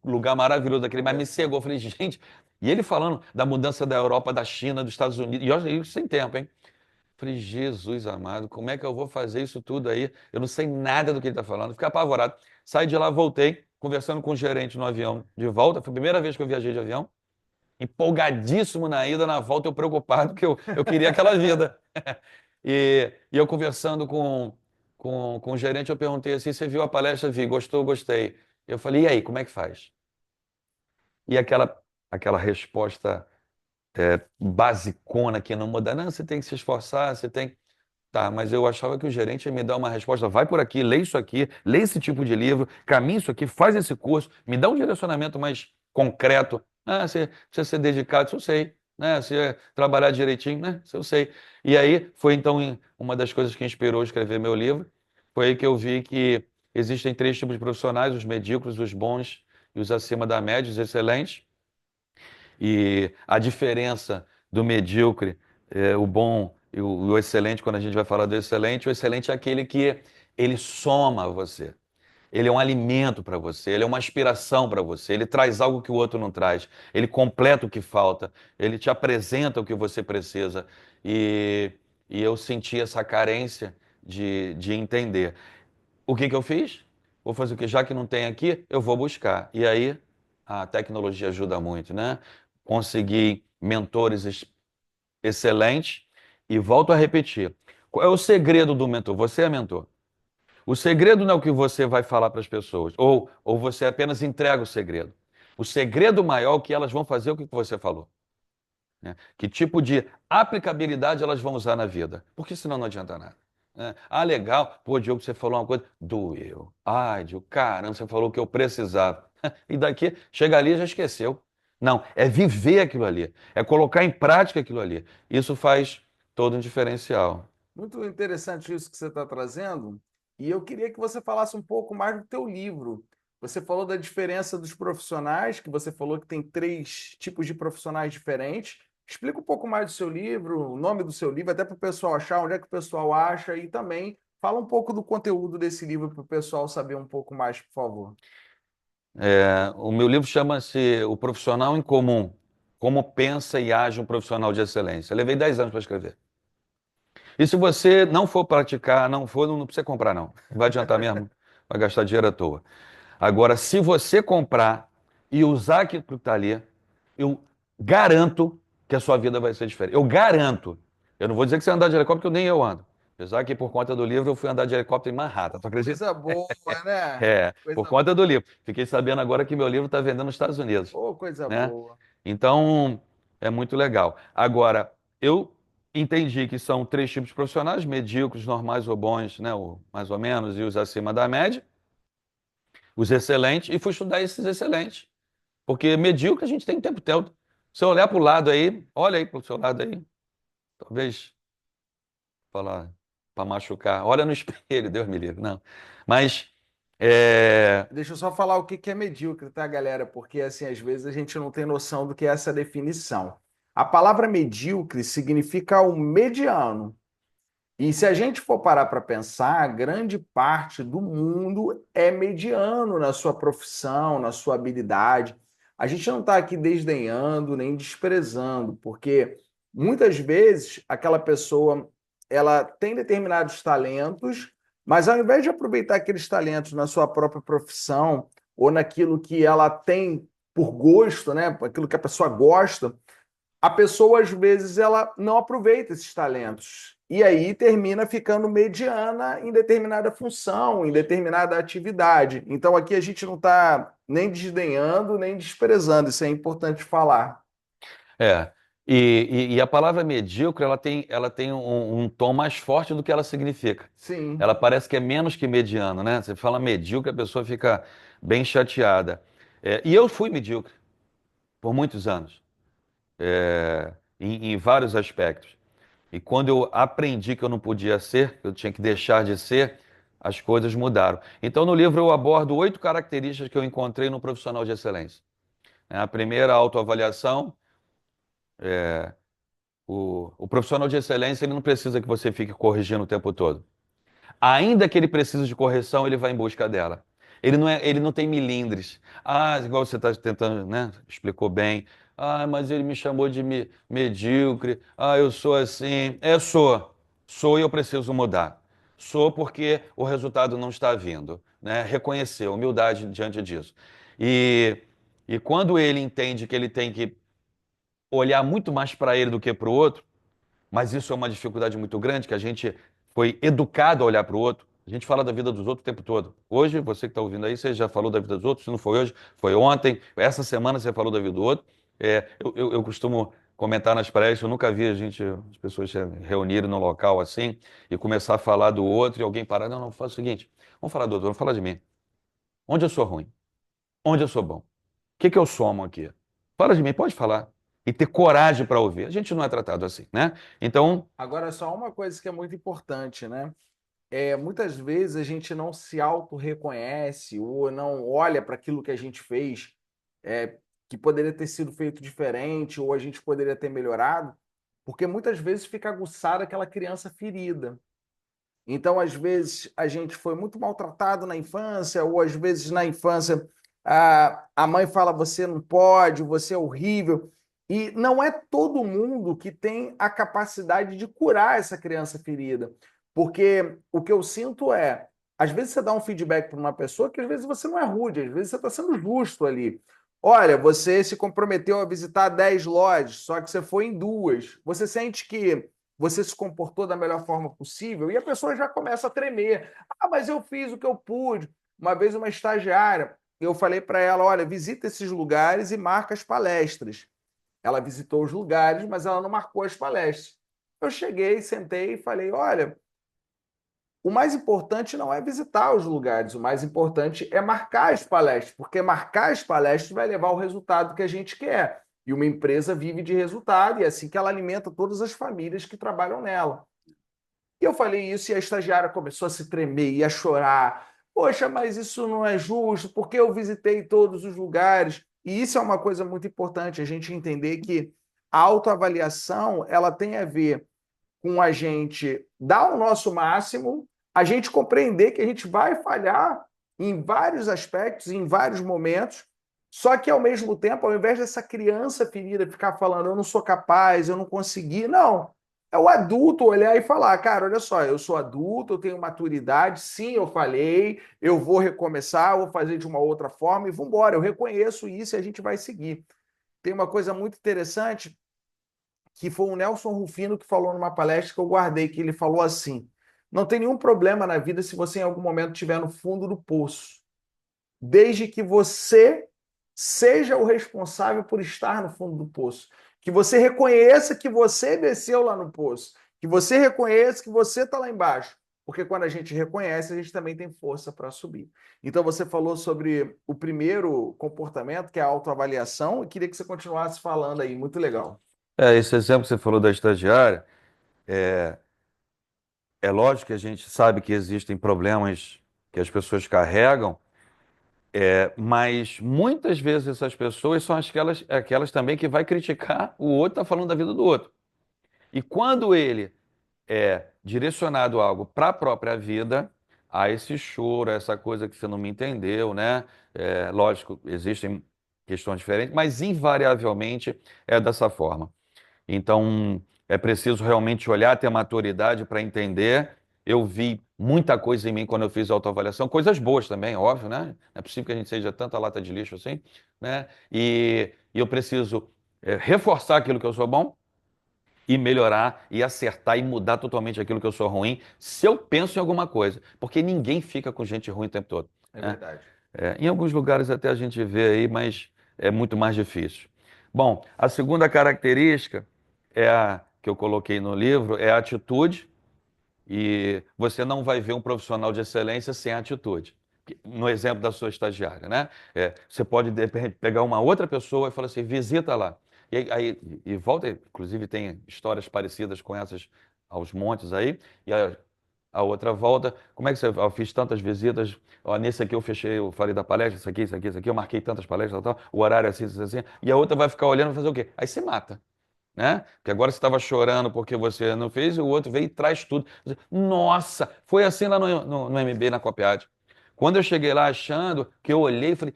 lugar maravilhoso daquele, mas me cegou. Eu falei, gente, e ele falando da mudança da Europa, da China, dos Estados Unidos, e olha isso sem tempo, hein? Eu falei, Jesus amado, como é que eu vou fazer isso tudo aí? Eu não sei nada do que ele está falando, fiquei apavorado. Saí de lá, voltei, conversando com o gerente no avião de volta. Foi a primeira vez que eu viajei de avião. Empolgadíssimo na ida, na volta, eu preocupado, porque eu queria aquela vida. E eu conversando com o gerente, eu perguntei assim: você viu a palestra? Vi, gostou? Gostei. Eu falei: e aí, como é que faz? E aquela resposta basicona que não muda: não, você tem que se esforçar, você tem. Tá, mas eu achava que o gerente ia me dar uma resposta: vai por aqui, lê esse tipo de livro, caminha isso aqui, faz esse curso, me dá um direcionamento mais concreto. Ah, você precisa ser dedicado, isso eu sei. Né? Você trabalhar direitinho, né? Isso eu sei. E aí foi então uma das coisas que inspirou a escrever meu livro. Foi aí que eu vi que existem 3 tipos de profissionais: os medíocres, os bons e os acima da média, os excelentes. E a diferença do medíocre, o bom e o excelente, quando a gente vai falar do excelente, o excelente é aquele que ele soma a você. Ele é um alimento para você, ele é uma inspiração para você, ele traz algo que o outro não traz, ele completa o que falta, ele te apresenta o que você precisa. E, e eu senti essa carência de entender. O que que eu fiz? Vou fazer o quê? Já que não tem aqui, eu vou buscar. E aí a tecnologia ajuda muito, né? Consegui mentores excelentes e volto a repetir. Qual é o segredo do mentor? Você é mentor. O segredo não é o que você vai falar para as pessoas, ou você apenas entrega o segredo. O segredo maior é o que elas vão fazer, o que você falou. Né? Que tipo de aplicabilidade elas vão usar na vida. Porque senão não adianta nada. Né? Ah, legal. Pô, Diogo, você falou uma coisa. Doeu. Ai, Diogo, caramba, você falou o que eu precisava. E daqui, chega ali e já esqueceu. Não, é viver aquilo ali. É colocar em prática aquilo ali. Isso faz todo um diferencial. Muito interessante isso que você está trazendo. E eu queria que você falasse um pouco mais do teu livro. Você falou da diferença dos profissionais, que você falou que tem 3 tipos de profissionais diferentes. Explica um pouco mais do seu livro, o nome do seu livro, até para o pessoal achar onde é que o pessoal acha e também fala um pouco do conteúdo desse livro para o pessoal saber um pouco mais, por favor. O meu livro chama-se O Profissional em Comum. Como pensa e age um profissional de excelência. Eu levei 10 anos para escrever. E se você não for praticar, não precisa comprar, não. Não vai adiantar mesmo, vai gastar dinheiro à toa. Agora, se você comprar e usar aquilo que está ali, eu garanto que a sua vida vai ser diferente. Eu garanto. Eu não vou dizer que você vai andar de helicóptero, porque nem eu ando. Apesar que por conta do livro eu fui andar de helicóptero em Manhattan. Tu acredita? Coisa boa, né? É, por Coisa conta do boa. livro. Fiquei sabendo agora que meu livro está vendendo nos Estados Unidos, Ô, coisa né? boa. Então, é muito legal. Agora, eu entendi que são três tipos de profissionais: medíocres, normais ou bons, né? O mais ou menos, e os acima da média, os excelentes, e fui estudar esses excelentes. Porque medíocre a gente tem o tempo todo. Se eu olhar para o lado aí, olha aí para o seu lado aí, talvez falar para machucar, olha no espelho, Deus me livre, não. Mas, é, Deixa eu só falar o que que é medíocre, tá, galera? Porque, assim, às vezes a gente não tem noção do que é essa definição. A palavra medíocre significa o mediano. E se a gente for parar para pensar, grande parte do mundo é mediano na sua profissão, na sua habilidade. A gente não está aqui desdenhando nem desprezando, porque muitas vezes aquela pessoa ela tem determinados talentos, mas ao invés de aproveitar aqueles talentos na sua própria profissão ou naquilo que ela tem por gosto, né, aquilo que a pessoa gosta, a pessoa às vezes ela não aproveita esses talentos e aí termina ficando mediana em determinada função, em determinada atividade. Então aqui a gente não está nem desdenhando nem desprezando, isso é importante falar. é. E a palavra medíocre, ela tem um tom mais forte do que ela significa. Sim. Ela parece que é menos que mediano, né? Você fala medíocre, a pessoa fica bem chateada. E eu fui medíocre por muitos anos, em vários aspectos. E quando eu aprendi que eu não podia ser, que eu tinha que deixar de ser, as coisas mudaram. Então, no livro eu abordo 8 características que eu encontrei no profissional de excelência. A primeira, a autoavaliação. O profissional de excelência, ele não precisa que você fique corrigindo o tempo todo. Ainda que ele precise de correção, ele vai em busca dela. Ele não tem milindres. Ah, igual você está tentando, né? Explicou bem. Ah, mas ele me chamou de medíocre. Ah, eu sou assim. Sou. Sou e eu preciso mudar. Sou porque o resultado não está vindo, né? Reconhecer, humildade diante disso. E, e quando ele entende que ele tem que olhar muito mais para ele do que para o outro, mas isso é uma dificuldade muito grande, que a gente foi educado a olhar para o outro. A gente fala da vida dos outros o tempo todo. Hoje, você que está ouvindo aí, você já falou da vida dos outros. Se não foi hoje, foi ontem. Essa semana você falou da vida do outro. Eu costumo comentar nas palestras, eu nunca vi as pessoas se reunirem num local assim e começar a falar do outro e alguém parar. Não, não, faz o seguinte, vamos falar do outro, vamos falar de mim. Onde eu sou ruim? Onde eu sou bom? O que que eu somo aqui? Fala de mim, pode falar. E ter coragem para ouvir. A gente não é tratado assim, né? Então, Agora, só uma coisa que é muito importante, né? Muitas vezes a gente não se auto-reconhece ou não olha para aquilo que a gente fez, que poderia ter sido feito diferente ou a gente poderia ter melhorado, porque muitas vezes fica aguçada aquela criança ferida. Então, às vezes, a gente foi muito maltratado na infância, ou às vezes na infância a mãe fala: você não pode, você é horrível. E não é todo mundo que tem a capacidade de curar essa criança ferida. Porque o que eu sinto é, às vezes você dá um feedback para uma pessoa que às vezes você não é rude, às vezes você está sendo justo ali. Olha, você se comprometeu a visitar 10 lojas, só que você foi em duas. Você sente que você se comportou da melhor forma possível e a pessoa já começa a tremer. Ah, mas eu fiz o que eu pude. Uma vez uma estagiária, eu falei para ela, olha, visita esses lugares e marca as palestras. Ela visitou os lugares, mas ela não marcou as palestras. Eu cheguei, sentei e falei, olha, o mais importante não é visitar os lugares, o mais importante é marcar as palestras, porque marcar as palestras vai levar ao resultado que a gente quer. E uma empresa vive de resultado, e é assim que ela alimenta todas as famílias que trabalham nela. E eu falei isso e a estagiária começou a se tremer e a chorar. Poxa, mas isso não é justo, porque eu visitei todos os lugares. E isso é uma coisa muito importante, a gente entender que a autoavaliação ela tem a ver com a gente dar o nosso máximo, a gente compreender que a gente vai falhar em vários aspectos, em vários momentos, só que ao mesmo tempo, ao invés dessa criança ferida ficar falando eu não sou capaz, eu não consegui, não. É o adulto olhar e falar, cara, olha só, eu sou adulto, eu tenho maturidade, sim, eu falhei, eu vou recomeçar, vou fazer de uma outra forma e vamos embora. Eu reconheço isso e a gente vai seguir. Tem uma coisa muito interessante que foi o Nelson Rufino que falou numa palestra que eu guardei, que ele falou assim: não tem nenhum problema na vida se você em algum momento estiver no fundo do poço, desde que você seja o responsável por estar no fundo do poço. Que você reconheça que você desceu lá no poço. Que você reconheça que você está lá embaixo. Porque quando a gente reconhece, a gente também tem força para subir. Então, você falou sobre o primeiro comportamento, que é a autoavaliação, e queria que você continuasse falando aí. Muito legal. Esse exemplo que você falou da estagiária, é lógico que a gente sabe que existem problemas que as pessoas carregam, mas muitas vezes essas pessoas são aquelas também que vai criticar o outro, tá falando da vida do outro. E quando ele é direcionado a algo para a própria vida, há esse choro, essa coisa que você não me entendeu, né? Lógico, existem questões diferentes, mas invariavelmente é dessa forma. Então, é preciso realmente olhar, ter maturidade para entender. Eu vi muita coisa em mim quando eu fiz a autoavaliação, coisas boas também, óbvio, né? Não é possível que a gente seja tanta lata de lixo assim, né? E eu preciso reforçar aquilo que eu sou bom e melhorar e acertar e mudar totalmente aquilo que eu sou ruim, se eu penso em alguma coisa, porque ninguém fica com gente ruim o tempo todo, É né? verdade. Em alguns lugares até a gente vê aí, mas é muito mais difícil. Bom, a segunda característica é a que eu coloquei no livro, é a atitude, e você não vai ver um profissional de excelência sem atitude. No exemplo da sua estagiária, né? Você pode, de repente, pegar uma outra pessoa e falar assim, visita lá. E volta, inclusive tem histórias parecidas com essas aos montes aí, e a outra volta, como é que você, eu fiz tantas visitas, ó, nesse aqui eu fechei, eu falei da palestra, isso aqui, eu marquei tantas palestras, tal, o horário é assim, assim, assim, e a outra vai ficar olhando e fazer o quê? Aí você mata, né? Porque agora você estava chorando porque você não fez, e o outro veio e traz tudo. Nossa, foi assim lá no MB, na Copiade. Quando eu cheguei lá achando, que eu olhei e falei,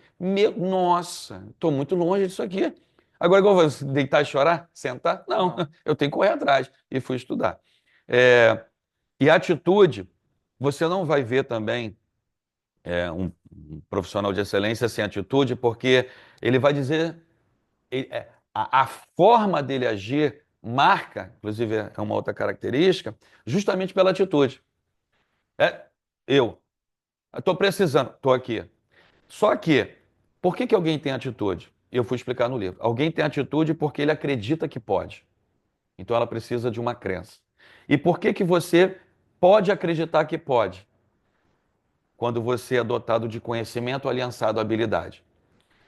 nossa, estou muito longe disso aqui. Agora, igual você deitar e chorar, sentar? Não, Não. eu tenho que correr atrás. E fui estudar. É, e atitude, você não vai ver também um profissional de excelência sem atitude, porque ele vai dizer a forma dele agir marca, inclusive é uma outra característica, justamente pela atitude. É, eu estou precisando, estou aqui. Só que, por que alguém tem atitude? Eu fui explicar no livro. Alguém tem atitude porque ele acredita que pode. Então ela precisa de uma crença. E por que você pode acreditar que pode? Quando você é dotado de conhecimento aliançado à habilidade.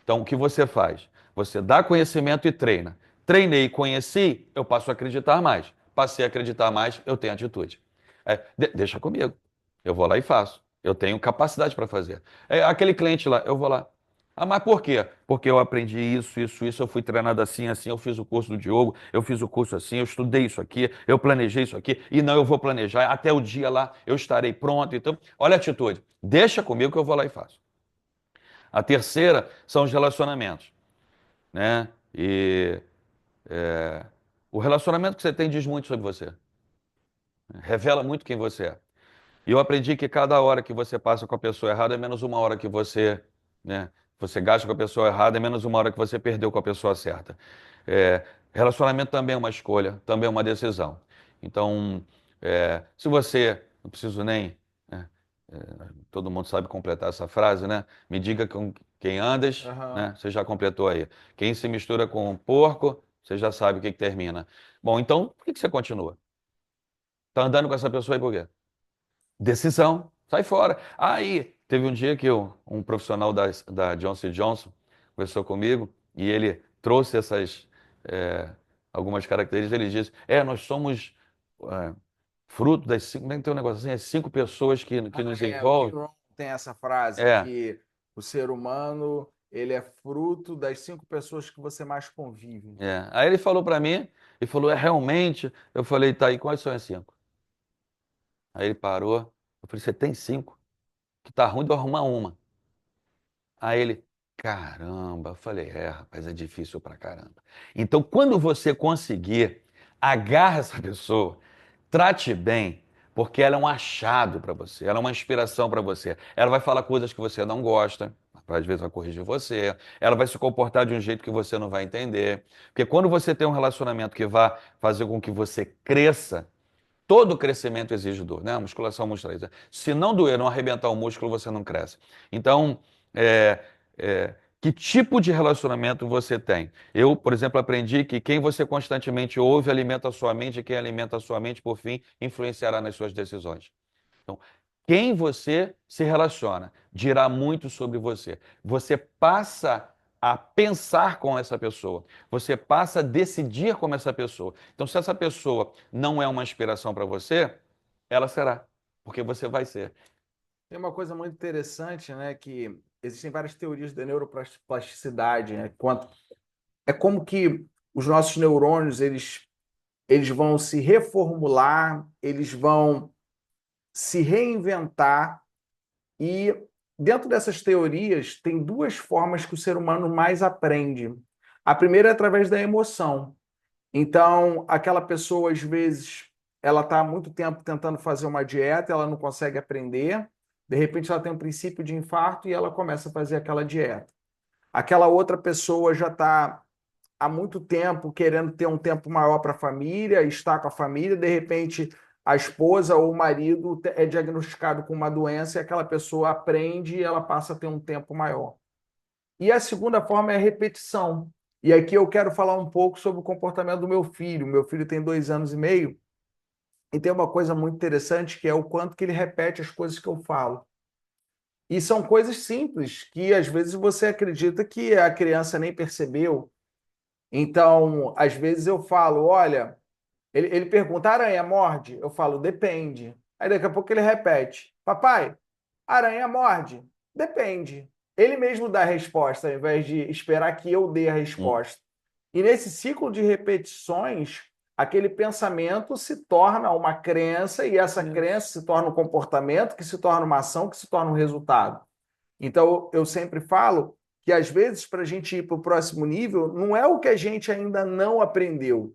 Então, o que você faz? Você dá conhecimento e treina. Treinei e conheci, eu passo a acreditar mais. Passei a acreditar mais, eu tenho atitude. Deixa comigo. Eu vou lá e faço. Eu tenho capacidade para fazer. Aquele cliente lá, eu vou lá. Ah, mas por quê? Porque eu aprendi isso, eu fui treinado assim, assim, eu fiz o curso do Diogo, eu fiz o curso assim, eu estudei isso aqui, eu planejei isso aqui, e não, eu vou planejar, até o dia lá eu estarei pronto. Então, olha a atitude. Deixa comigo que eu vou lá e faço. A terceira são os relacionamentos, né? E o relacionamento que você tem diz muito sobre você, revela muito quem você é. E eu aprendi que cada hora que você passa com a pessoa errada é menos uma hora que né, você gasta com a pessoa errada, é menos uma hora que você perdeu com a pessoa certa. Relacionamento também é uma escolha, também é uma decisão. Então, se você, não preciso nem, né, todo mundo sabe completar essa frase, né? Me diga com quem andas, Aham. né? Você já completou aí. Quem se mistura com um porco, você já sabe o que termina. Bom, então, por que você continua? Tá andando com essa pessoa aí por quê? Decisão, sai fora. Aí, teve um dia que um profissional da Johnson Johnson conversou comigo e ele trouxe é, algumas características. Ele disse: nós somos é, fruto das cinco. Nem tem um negócio assim, as cinco pessoas que nos O Jim envolvem. Rohn tem essa frase É, que o ser humano ele é fruto das 5 pessoas que você mais convive. é. Aí ele falou para mim, e falou: realmente. Eu falei: tá aí, quais são as cinco? Aí ele parou. Eu falei: você tem cinco? Que tá ruim de eu arrumar uma. Aí ele, caramba, eu falei, rapaz, é difícil pra caramba. Então, quando você conseguir Agarra essa pessoa, trate bem, porque ela é um achado para você, ela é uma inspiração para você. Ela vai falar coisas que você não gosta, às vezes vai corrigir você, ela vai se comportar de um jeito que você não vai entender. Porque quando você tem um relacionamento que vai fazer com que você cresça, todo crescimento exige dor, né? A musculação mostra isso. Se não doer, não arrebentar o músculo, você não cresce. Então, é, que tipo de relacionamento você tem? Eu, por exemplo, aprendi que quem você constantemente ouve alimenta a sua mente, e quem alimenta a sua mente, por fim, influenciará nas suas decisões. Então, quem você se relaciona dirá muito sobre você. Você passa a pensar com essa pessoa. Você passa a decidir como essa pessoa. Então, se essa pessoa não é uma inspiração para você, ela será, porque você vai ser. Tem uma coisa muito interessante, né, que existem várias teorias da neuroplasticidade, né? É como que os nossos neurônios, eles vão se reformular, eles vão se reinventar e dentro dessas teorias tem duas formas que o ser humano mais aprende. A primeira é através da emoção. Então, aquela pessoa, às vezes, ela está há muito tempo tentando fazer uma dieta, ela não consegue aprender, de repente ela tem um princípio de infarto e ela começa a fazer aquela dieta. Aquela outra pessoa já está há muito tempo querendo ter um tempo maior para a família, está com a família, de repente a esposa ou o marido é diagnosticado com uma doença e aquela pessoa aprende e ela passa a ter um tempo maior. E a segunda forma é a repetição. E aqui eu quero falar um pouco sobre o comportamento do meu filho. Meu filho tem 2 anos e meio e tem uma coisa muito interessante que é o quanto que ele repete as coisas que eu falo. E são coisas simples que às vezes você acredita que a criança nem percebeu. Então, às vezes eu falo, olha, ele pergunta, aranha morde? Eu falo, depende. Aí daqui a pouco ele repete, papai, aranha morde? Depende. Ele mesmo dá a resposta, ao invés de esperar que eu dê a Hum. resposta. E nesse ciclo de repetições, aquele pensamento se torna uma crença, e essa crença se torna um comportamento, que se torna uma ação, que se torna um resultado. Então, eu sempre falo que, às vezes, para a gente ir para o próximo nível, não é o que a gente ainda não aprendeu,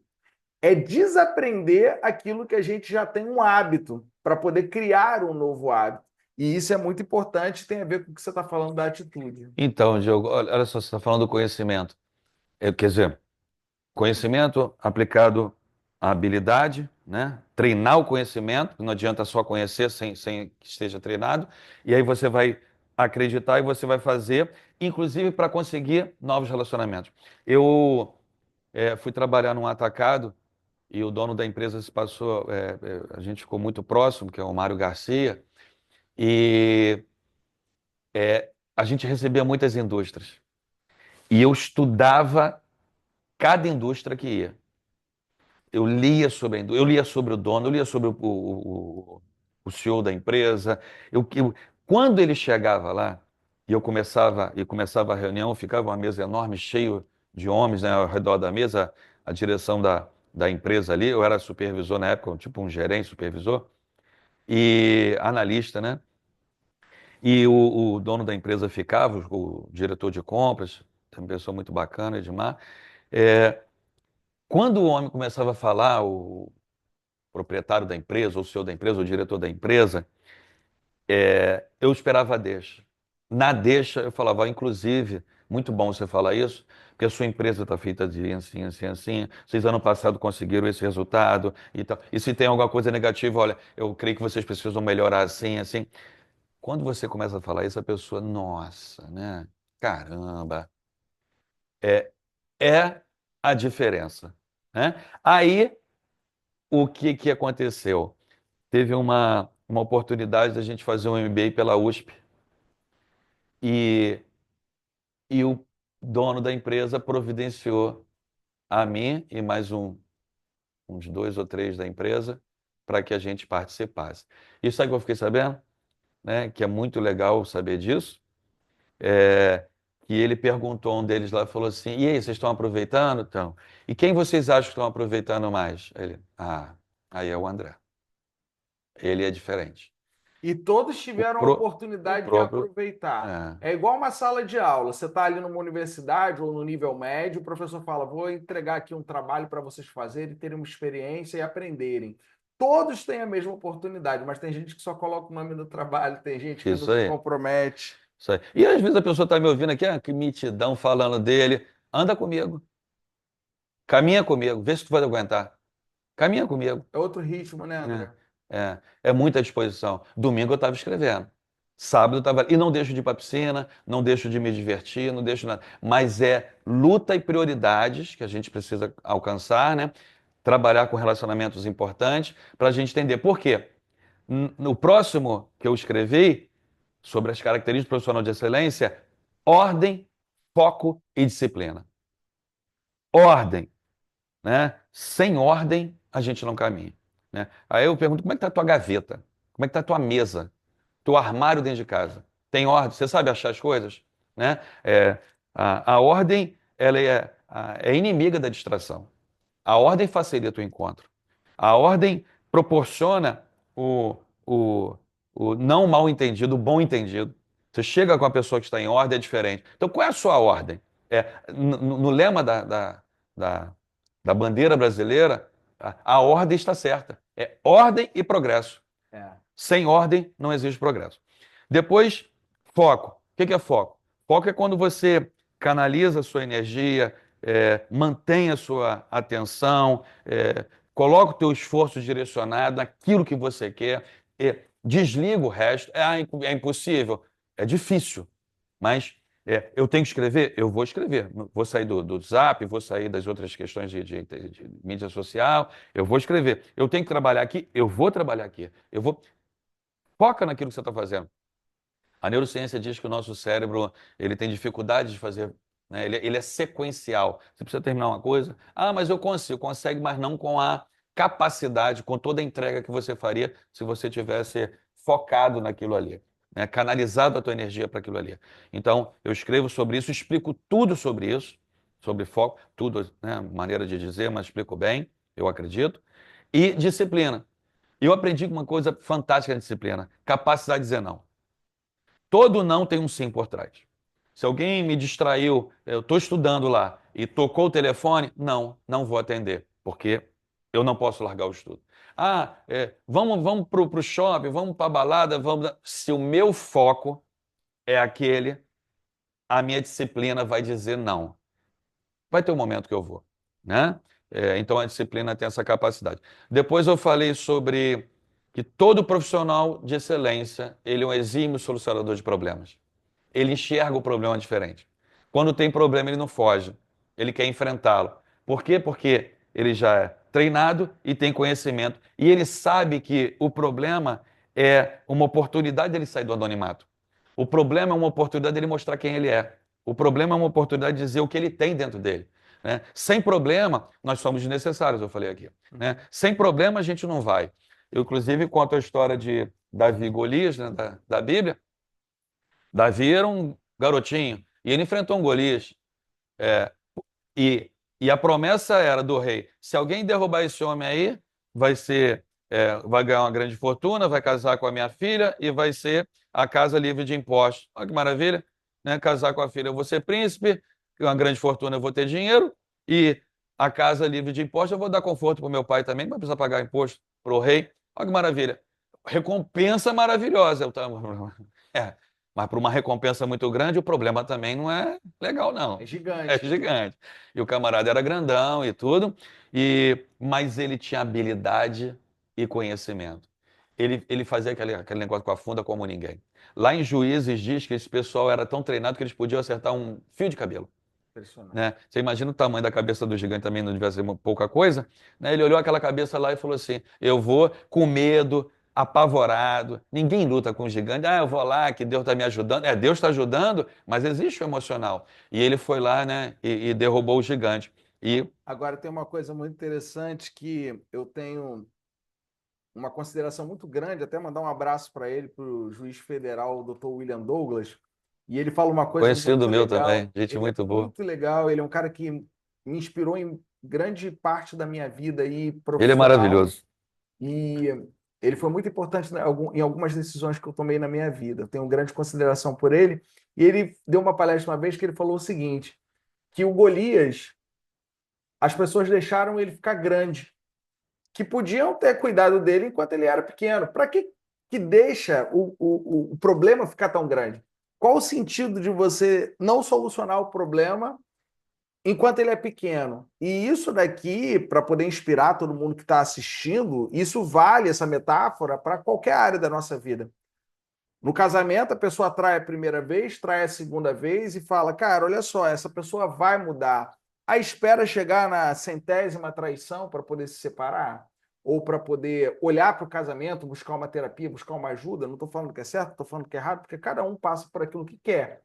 é desaprender aquilo que a gente já tem um hábito, para poder criar um novo hábito. E isso é muito importante, tem a ver com o que você está falando da atitude. Então, Diogo, olha só, você está falando do conhecimento. Quer dizer, conhecimento aplicado à habilidade, né? Treinar o conhecimento, não adianta só conhecer sem que esteja treinado, e aí você vai acreditar e você vai fazer, inclusive para conseguir novos relacionamentos. Eu fui trabalhar num atacado e o dono da empresa se passou, a gente ficou muito próximo, que é o Mário Garcia, e a gente recebia muitas indústrias. E eu estudava cada indústria que ia. Eu lia sobre a indústria, eu lia sobre o dono, eu lia sobre o CEO da empresa. Quando ele chegava lá e começava a reunião, ficava uma mesa enorme, cheio de homens, né, ao redor da mesa, a direção da empresa ali. Eu era supervisor na época, tipo um gerente, supervisor, e analista, né? E o dono da empresa ficava, o diretor de compras, uma pessoa muito bacana, Edmar. É, quando o homem começava a falar, o proprietário da empresa, ou o CEO da empresa, ou o diretor da empresa, eu esperava a deixa. Na deixa, eu falava, inclusive, muito bom você falar isso, porque a sua empresa está feita de assim, assim, assim. Vocês ano passado conseguiram esse resultado e tal. E se tem alguma coisa negativa, olha, eu creio que vocês precisam melhorar assim, assim. Quando você começa a falar isso, a pessoa, nossa, né? Caramba, é a diferença, né? Aí, o que que aconteceu? Teve uma oportunidade da gente fazer um MBA pela USP e, e o dono da empresa providenciou a mim e mais uns dois ou três da empresa para que a gente participasse. E sabe o que eu fiquei sabendo? Né, que é muito legal saber disso. É, que ele perguntou a um deles lá, falou assim, e aí, vocês estão aproveitando? Então, e quem vocês acham que estão aproveitando mais? Ele, aí é o André. Ele é diferente. E todos O, tiveram a pro, o oportunidade de próprio. aproveitar. É, É igual uma sala de aula. Você está ali numa universidade ou no nível médio, o professor fala: vou entregar aqui um trabalho para vocês fazerem, terem uma experiência e aprenderem. Todos têm a mesma oportunidade, mas tem gente que só coloca o nome do trabalho, tem gente que não isso se aí. compromete. Isso aí. E às vezes a pessoa está me ouvindo aqui, que mitidão falando dele. Anda comigo, caminha comigo, vê se tu vai aguentar. Caminha comigo. É outro ritmo, né, É, André? é muita disposição. Domingo eu estava escrevendo. Sábado eu estava. E não deixo de ir para a piscina, não deixo de me divertir, não deixo nada. Mas é luta e prioridades que a gente precisa alcançar, né? Trabalhar com relacionamentos importantes para a gente entender. Por quê? No próximo que eu escrevi, sobre as características do profissional de excelência, ordem, foco e disciplina. Ordem, né? Sem ordem, a gente não caminha, né? Aí eu pergunto, como é que tá a tua gaveta? Como é que tá a tua mesa? Teu armário dentro de casa? Tem ordem? Você sabe achar as coisas? Né? A ordem, ela é inimiga da distração. A ordem facilita o encontro. A ordem proporciona o, o, o não mal entendido, o bom entendido. Você chega com a pessoa que está em ordem, é diferente. Então, qual é a sua ordem? No lema da, da bandeira brasileira, a ordem está certa. É ordem e progresso. É. Sem ordem, não existe progresso. Depois, foco. O que é foco? Foco é quando você canaliza a sua energia, mantém a sua atenção, coloca o teu esforço direcionado naquilo que você quer, desliga o resto. É impossível. É difícil, mas eu tenho que escrever? Eu vou escrever. Vou sair do Zap, vou sair das outras questões de mídia social, eu vou escrever. Eu tenho que trabalhar aqui? Eu vou trabalhar aqui. Eu vou. Foca naquilo que você está fazendo. A neurociência diz que o nosso cérebro ele tem dificuldade de fazer, né? Ele é sequencial. Você precisa terminar uma coisa. Ah, mas eu consigo. Consegue, mas não com a capacidade, com toda a entrega que você faria se você tivesse focado naquilo ali, né? Canalizado a tua energia para aquilo ali. Então, eu escrevo sobre isso, explico tudo sobre isso, sobre foco, tudo, né? Maneira de dizer, mas explico bem, eu acredito. E disciplina. E eu aprendi uma coisa fantástica na disciplina: capacidade de dizer não. Todo não tem um sim por trás. Se alguém me distraiu, eu estou estudando lá e tocou o telefone, não vou atender, porque eu não posso largar o estudo. Ah, vamos para o shopping, vamos para a balada, vamos. Se o meu foco é aquele, a minha disciplina vai dizer não. Vai ter um momento que eu vou, né? Então a disciplina tem essa capacidade. Depois eu falei sobre que todo profissional de excelência, ele é um exímio solucionador de problemas. Ele enxerga o problema diferente. Quando tem problema, ele não foge, ele quer enfrentá-lo. Por quê? Porque ele já é treinado e tem conhecimento. E ele sabe que o problema é uma oportunidade dele sair do anonimato. O problema é uma oportunidade dele mostrar quem ele é. O problema é uma oportunidade de dizer o que ele tem dentro dele, né? Sem problema, nós somos desnecessários, eu falei aqui, né? Sem problema, a gente não vai. Eu, inclusive, conto a história de Davi e Golias, né, da Bíblia. Davi era um garotinho e ele enfrentou um Golias. É, e, e a promessa era do rei: se alguém derrubar esse homem aí, vai ganhar uma grande fortuna, vai casar com a minha filha e vai ser a casa livre de impostos. Olha que maravilha, né? Casar com a filha, eu vou ser príncipe, uma grande fortuna, eu vou ter dinheiro e a casa livre de impostos, eu vou dar conforto para o meu pai também, não vai precisar pagar imposto para o rei. Olha que maravilha. Recompensa maravilhosa. É, mas para uma recompensa muito grande, o problema também não é legal, É não. É gigante. gigante. E o camarada era grandão e tudo, mas ele tinha habilidade e conhecimento. Ele fazia aquele negócio com a funda como ninguém. Lá em Juízes diz que esse pessoal era tão treinado que eles podiam acertar um fio de cabelo, Impressionante. né? Você imagina o tamanho da cabeça do gigante também, não devia ser pouca coisa, né? Ele olhou aquela cabeça lá e falou assim: eu vou com medo, apavorado. Ninguém luta com o gigante. Ah, eu vou lá, que Deus está me ajudando. Deus está ajudando, mas existe o emocional. E ele foi lá, né, e derrubou o gigante. E Agora, tem uma coisa muito interessante que eu tenho uma consideração muito grande, até mandar um abraço para ele, para o juiz federal, o Dr. William Douglas, e ele fala uma coisa conhecido muito meu legal. também, gente Ele é muito boa. muito legal, ele é um cara que me inspirou em grande parte da minha vida aí Ele é profissional. maravilhoso. E Ele foi muito importante em algumas decisões que eu tomei na minha vida. Eu tenho grande consideração por ele. E ele deu uma palestra uma vez que ele falou o seguinte, que o Golias, as pessoas deixaram ele ficar grande, que podiam ter cuidado dele enquanto ele era pequeno. Para que deixa o problema ficar tão grande? Qual o sentido de você não solucionar o problema enquanto ele é pequeno? E isso daqui, para poder inspirar todo mundo que está assistindo, isso vale, essa metáfora, para qualquer área da nossa vida. No casamento, a pessoa trai a primeira vez, trai a segunda vez e fala, cara, olha só, essa pessoa vai mudar. A espera chegar na centésima traição para poder se separar? Ou para poder olhar para o casamento, buscar uma terapia, buscar uma ajuda? Não estou falando que é certo, estou falando que é errado, porque cada um passa por aquilo que quer.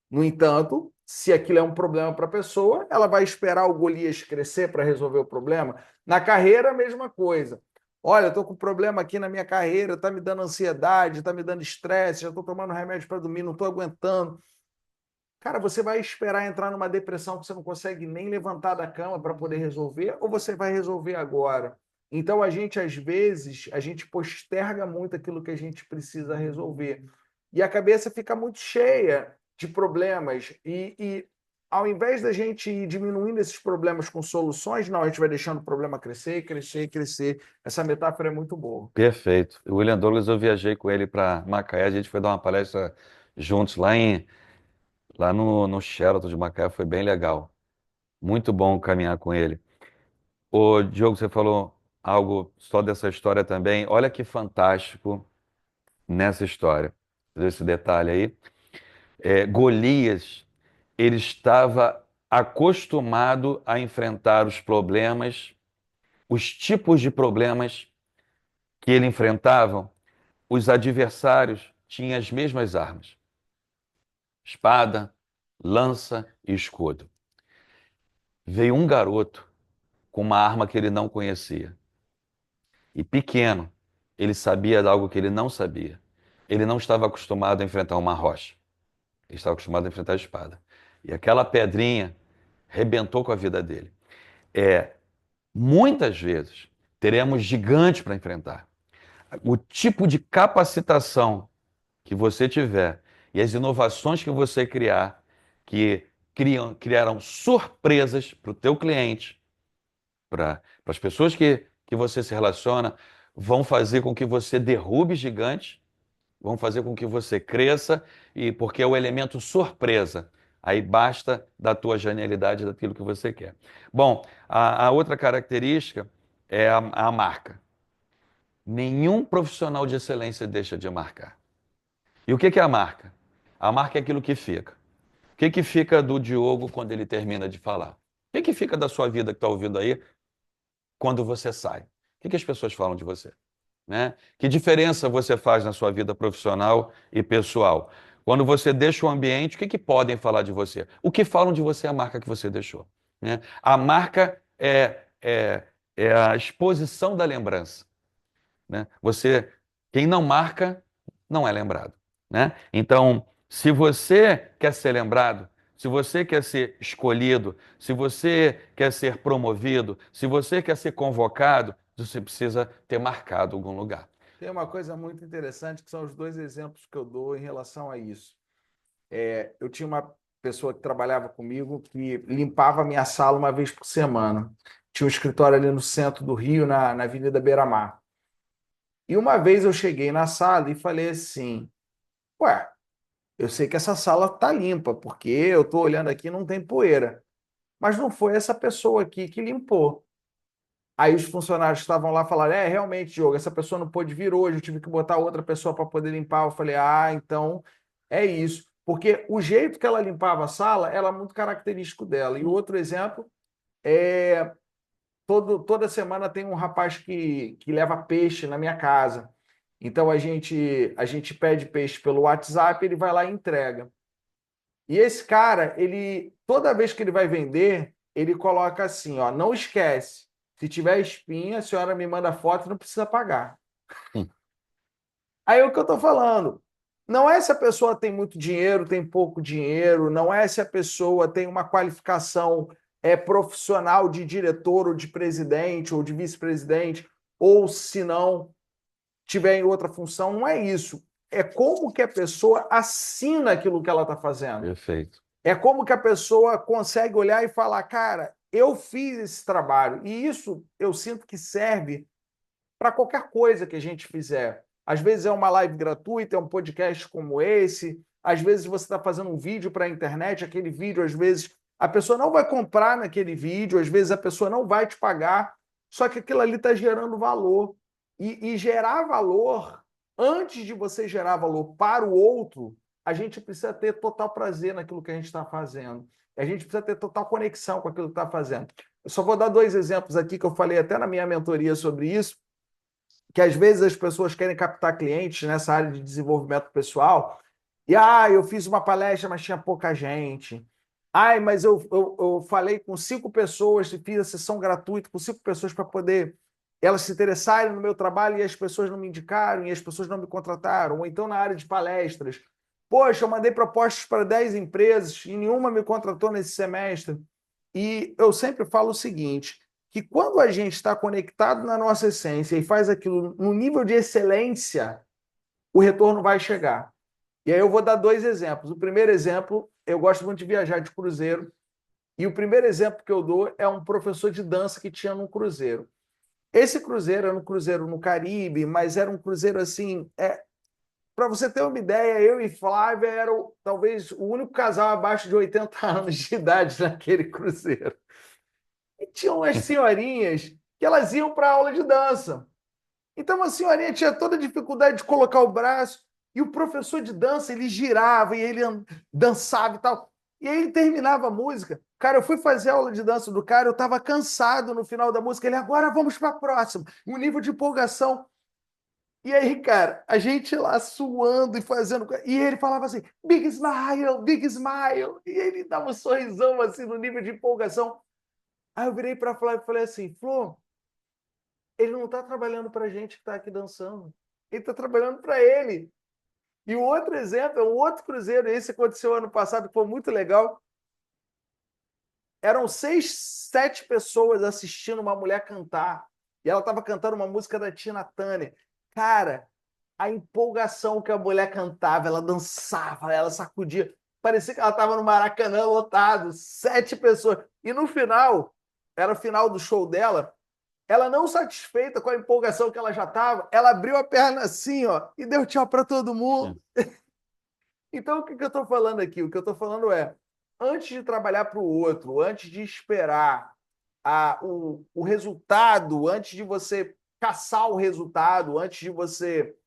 No entanto, se aquilo é um problema para a pessoa, ela vai esperar o Golias crescer para resolver o problema. Na carreira, a mesma coisa. Olha, eu estou com um problema aqui na minha carreira, está me dando ansiedade, está me dando estresse, já estou tomando remédio para dormir, não estou aguentando. Cara, você vai esperar entrar numa depressão que você não consegue nem levantar da cama para poder resolver, ou você vai resolver agora? Então, às vezes, a gente posterga muito aquilo que a gente precisa resolver. E a cabeça fica muito cheia de problemas. E ao invés da gente ir diminuindo esses problemas com soluções, não, a gente vai deixando o problema crescer, crescer, crescer. Essa metáfora é muito boa. Perfeito. O William Douglas, eu viajei com ele para Macaé, a gente foi dar uma palestra juntos lá no Sheraton de Macaé, foi bem legal. Muito bom caminhar com ele. Ô, Diogo, você falou algo só dessa história também. Olha que fantástico nessa história, esse detalhe aí. Golias, ele estava acostumado a enfrentar os problemas, os tipos de problemas que ele enfrentava, os adversários tinham as mesmas armas: espada, lança e escudo. Veio um garoto com uma arma que ele não conhecia. E pequeno, ele sabia de algo que ele não sabia. Ele não estava acostumado a enfrentar uma rocha. Ele estava acostumado a enfrentar a espada. E aquela pedrinha rebentou com a vida dele. Muitas vezes teremos gigantes para enfrentar. O tipo de capacitação que você tiver e as inovações que você criar, que criarão surpresas para o teu cliente, para as pessoas que você se relaciona, vão fazer com que você derrube gigantes, vão fazer com que você cresça, e porque é o elemento surpresa. Aí basta da tua genialidade, daquilo que você quer. Bom, a outra característica é a marca. Nenhum profissional de excelência deixa de marcar. E o que é a marca? A marca é aquilo que fica. O que fica do Diogo quando ele termina de falar? O que fica da sua vida que está ouvindo aí quando você sai? O que as pessoas falam de você? Né? Que diferença você faz na sua vida profissional e pessoal? Quando você deixa o ambiente, o que podem falar de você? O que falam de você é a marca que você deixou. Né? A marca é a exposição da lembrança. Né? Quem não marca, não é lembrado. Né? Então, se você quer ser lembrado, se você quer ser escolhido, se você quer ser promovido, se você quer ser convocado, você precisa ter marcado algum lugar. Tem uma coisa muito interessante que são os dois exemplos que eu dou em relação a isso. Eu tinha uma pessoa que trabalhava comigo que limpava a minha sala uma vez por semana. Tinha um escritório ali no centro do Rio, na Avenida Beira-Mar. E uma vez eu cheguei na sala e falei assim, ué, eu sei que essa sala está limpa, porque eu estou olhando aqui e não tem poeira. Mas não foi essa pessoa aqui que limpou. Aí os funcionários que estavam lá falaram, realmente, Diogo, essa pessoa não pôde vir hoje, eu tive que botar outra pessoa para poder limpar. Eu falei, então é isso. Porque o jeito que ela limpava a sala era muito característico dela. E outro exemplo é toda semana tem um rapaz que leva peixe na minha casa. Então a gente pede peixe pelo WhatsApp, ele vai lá e entrega. E esse cara, ele toda vez que ele vai vender, ele coloca assim, ó, não esquece. Se tiver espinha, a senhora me manda foto, não precisa pagar. Hum. Aí é o que eu estou falando. Não é se a pessoa tem muito dinheiro, tem pouco dinheiro, não é se a pessoa tem uma qualificação profissional de diretor ou de presidente ou de vice-presidente, ou se não. tiver em outra função, não é isso. É como que a pessoa assina aquilo que ela está fazendo. Perfeito. É como que a pessoa consegue olhar e falar, cara, eu fiz esse trabalho. E isso eu sinto que serve para qualquer coisa que a gente fizer. Às vezes é uma live gratuita, é um podcast como esse, às vezes você está fazendo um vídeo para a internet, aquele vídeo, às vezes, a pessoa não vai comprar naquele vídeo, às vezes a pessoa não vai te pagar, só que aquilo ali está gerando valor. E gerar valor, antes de você gerar valor para o outro, a gente precisa ter total prazer naquilo que a gente está fazendo. A gente precisa ter total conexão com aquilo que está fazendo. Eu só vou dar dois exemplos aqui que eu falei até na minha mentoria sobre isso, que às vezes as pessoas querem captar clientes nessa área de desenvolvimento pessoal e, eu fiz uma palestra, mas tinha pouca gente. Ai, mas eu falei com 5 pessoas e fiz a sessão gratuita com 5 pessoas para poder elas se interessarem no meu trabalho e as pessoas não me indicaram e as pessoas não me contrataram. Ou então na área de palestras. Poxa, eu mandei propostas para 10 empresas e nenhuma me contratou nesse semestre. E eu sempre falo o seguinte, que quando a gente está conectado na nossa essência e faz aquilo no nível de excelência, o retorno vai chegar. E aí eu vou dar dois exemplos. O primeiro exemplo, eu gosto muito de viajar de cruzeiro, e o primeiro exemplo que eu dou é um professor de dança que tinha num cruzeiro. Esse cruzeiro era um cruzeiro no Caribe, mas era um cruzeiro assim. Para você ter uma ideia, eu e Flávia eram talvez o único casal abaixo de 80 anos de idade naquele cruzeiro. E tinham umas senhorinhas que elas iam para aula de dança. Então a senhorinha tinha toda a dificuldade de colocar o braço e o professor de dança, ele girava e ele dançava e tal. E aí ele terminava a música. Cara, eu fui fazer a aula de dança do cara, eu estava cansado no final da música. Ele, agora vamos para a próxima. Um nível de empolgação. E aí, cara, a gente lá suando e fazendo. E ele falava assim: Big smile, big smile. E ele dava um sorrisão assim no nível de empolgação. Aí eu virei para a Flávia e falei assim: Flor, ele não está trabalhando para a gente que está aqui dançando. Ele está trabalhando para ele. E o outro exemplo é um outro cruzeiro. Esse aconteceu ano passado, que foi muito legal. Eram 6, 7 pessoas assistindo uma mulher cantar. E ela estava cantando uma música da Tina Turner. Cara, a empolgação que a mulher cantava, ela dançava, ela sacudia. Parecia que ela estava no Maracanã lotado, 7 pessoas. E no final, era o final do show dela, ela não satisfeita com a empolgação que ela já estava, ela abriu a perna assim, ó, e deu tchau para todo mundo. Então, o que eu estou falando aqui? O que eu estou falando é, antes de trabalhar para o outro, antes de esperar o resultado, antes de você caçar o resultado, antes de você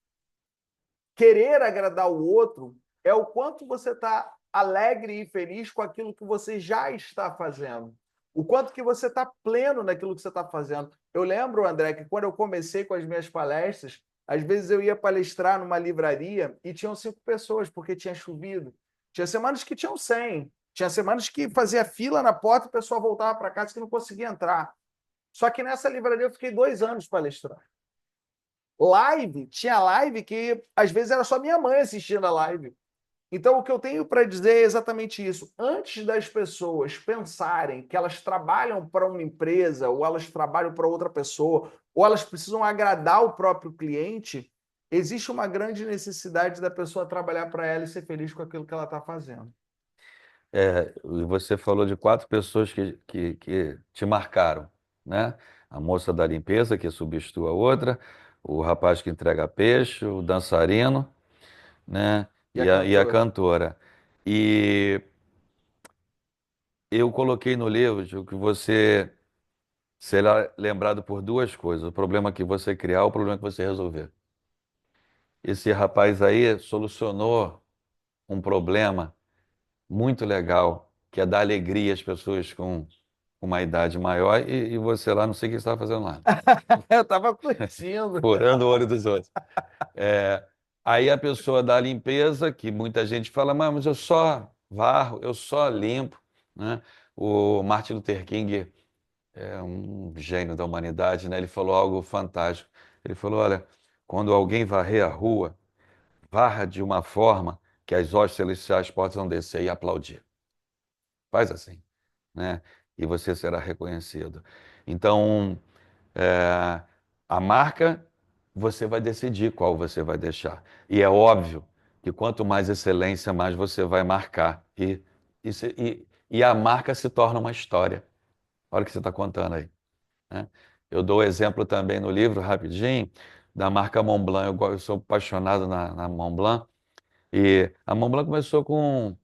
querer agradar o outro, é o quanto você está alegre e feliz com aquilo que você já está fazendo. O quanto que você está pleno naquilo que você está fazendo. Eu lembro, André, que quando eu comecei com as minhas palestras, às vezes eu ia palestrar numa livraria e tinham 5 pessoas, porque tinha chovido. Tinha semanas que tinham 100. Tinha semanas que fazia fila na porta e o pessoal voltava para casa que não conseguia entrar. Só que nessa livraria eu fiquei 2 anos palestrando. Live, tinha live que às vezes era só minha mãe assistindo a live. Então, o que eu tenho para dizer é exatamente isso. Antes das pessoas pensarem que elas trabalham para uma empresa, ou elas trabalham para outra pessoa, ou elas precisam agradar o próprio cliente, existe uma grande necessidade da pessoa trabalhar para ela e ser feliz com aquilo que ela está fazendo. E você falou de 4 pessoas que te marcaram, né? A moça da limpeza, que substitui a outra, o rapaz que entrega peixe, o dançarino, né? E a E a cantora? cantora. E eu coloquei no livro Gil, que você será lembrado por 2 coisas: o problema que você criar, o problema que você resolver. Esse rapaz aí solucionou um problema muito legal, que é dar alegria às pessoas com uma idade maior, e você lá, não sei o que você estava fazendo lá, Eu estava curtindo. furando o olho dos outros. É, aí a pessoa da limpeza, que muita gente fala, mas eu só varro, eu só limpo, né? O Martin Luther King é um gênio da humanidade, né? Ele falou algo fantástico. Ele falou, olha, quando alguém varrer a rua, varra de uma forma que as hostes celestiais possam descer e aplaudir. Faz assim, né? E você será reconhecido. Então, é, a marca você vai decidir qual você vai deixar. E é óbvio que quanto mais excelência, mais você vai marcar. E a marca se torna uma história. Olha o que você está contando aí, né? Eu dou exemplo também no livro, rapidinho, da marca Montblanc. Eu sou apaixonado na Montblanc. E a Montblanc começou com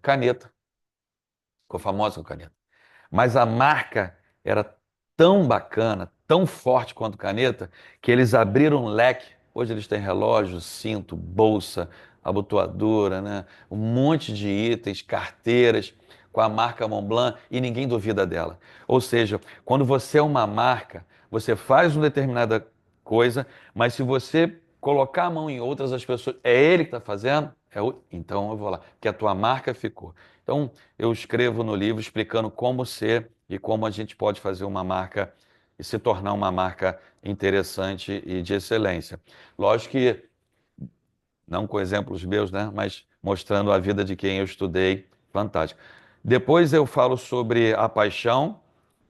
caneta, ficou famosa com caneta. Mas a marca era tão bacana, tão forte quanto caneta, que eles abriram um leque. Hoje eles têm relógio, cinto, bolsa, abotoadora, né? Um monte de itens, carteiras com a marca Montblanc e ninguém duvida dela. Ou seja, quando você é uma marca, você faz uma determinada coisa, mas se você colocar a mão em outras, as pessoas. É ele que está fazendo? Então eu vou lá, porque a tua marca ficou. Então, eu escrevo no livro explicando como ser e como a gente pode fazer uma marca e se tornar uma marca interessante e de excelência. Lógico que, não com exemplos meus, né, mas mostrando a vida de quem eu estudei, fantástico. Depois eu falo sobre a paixão,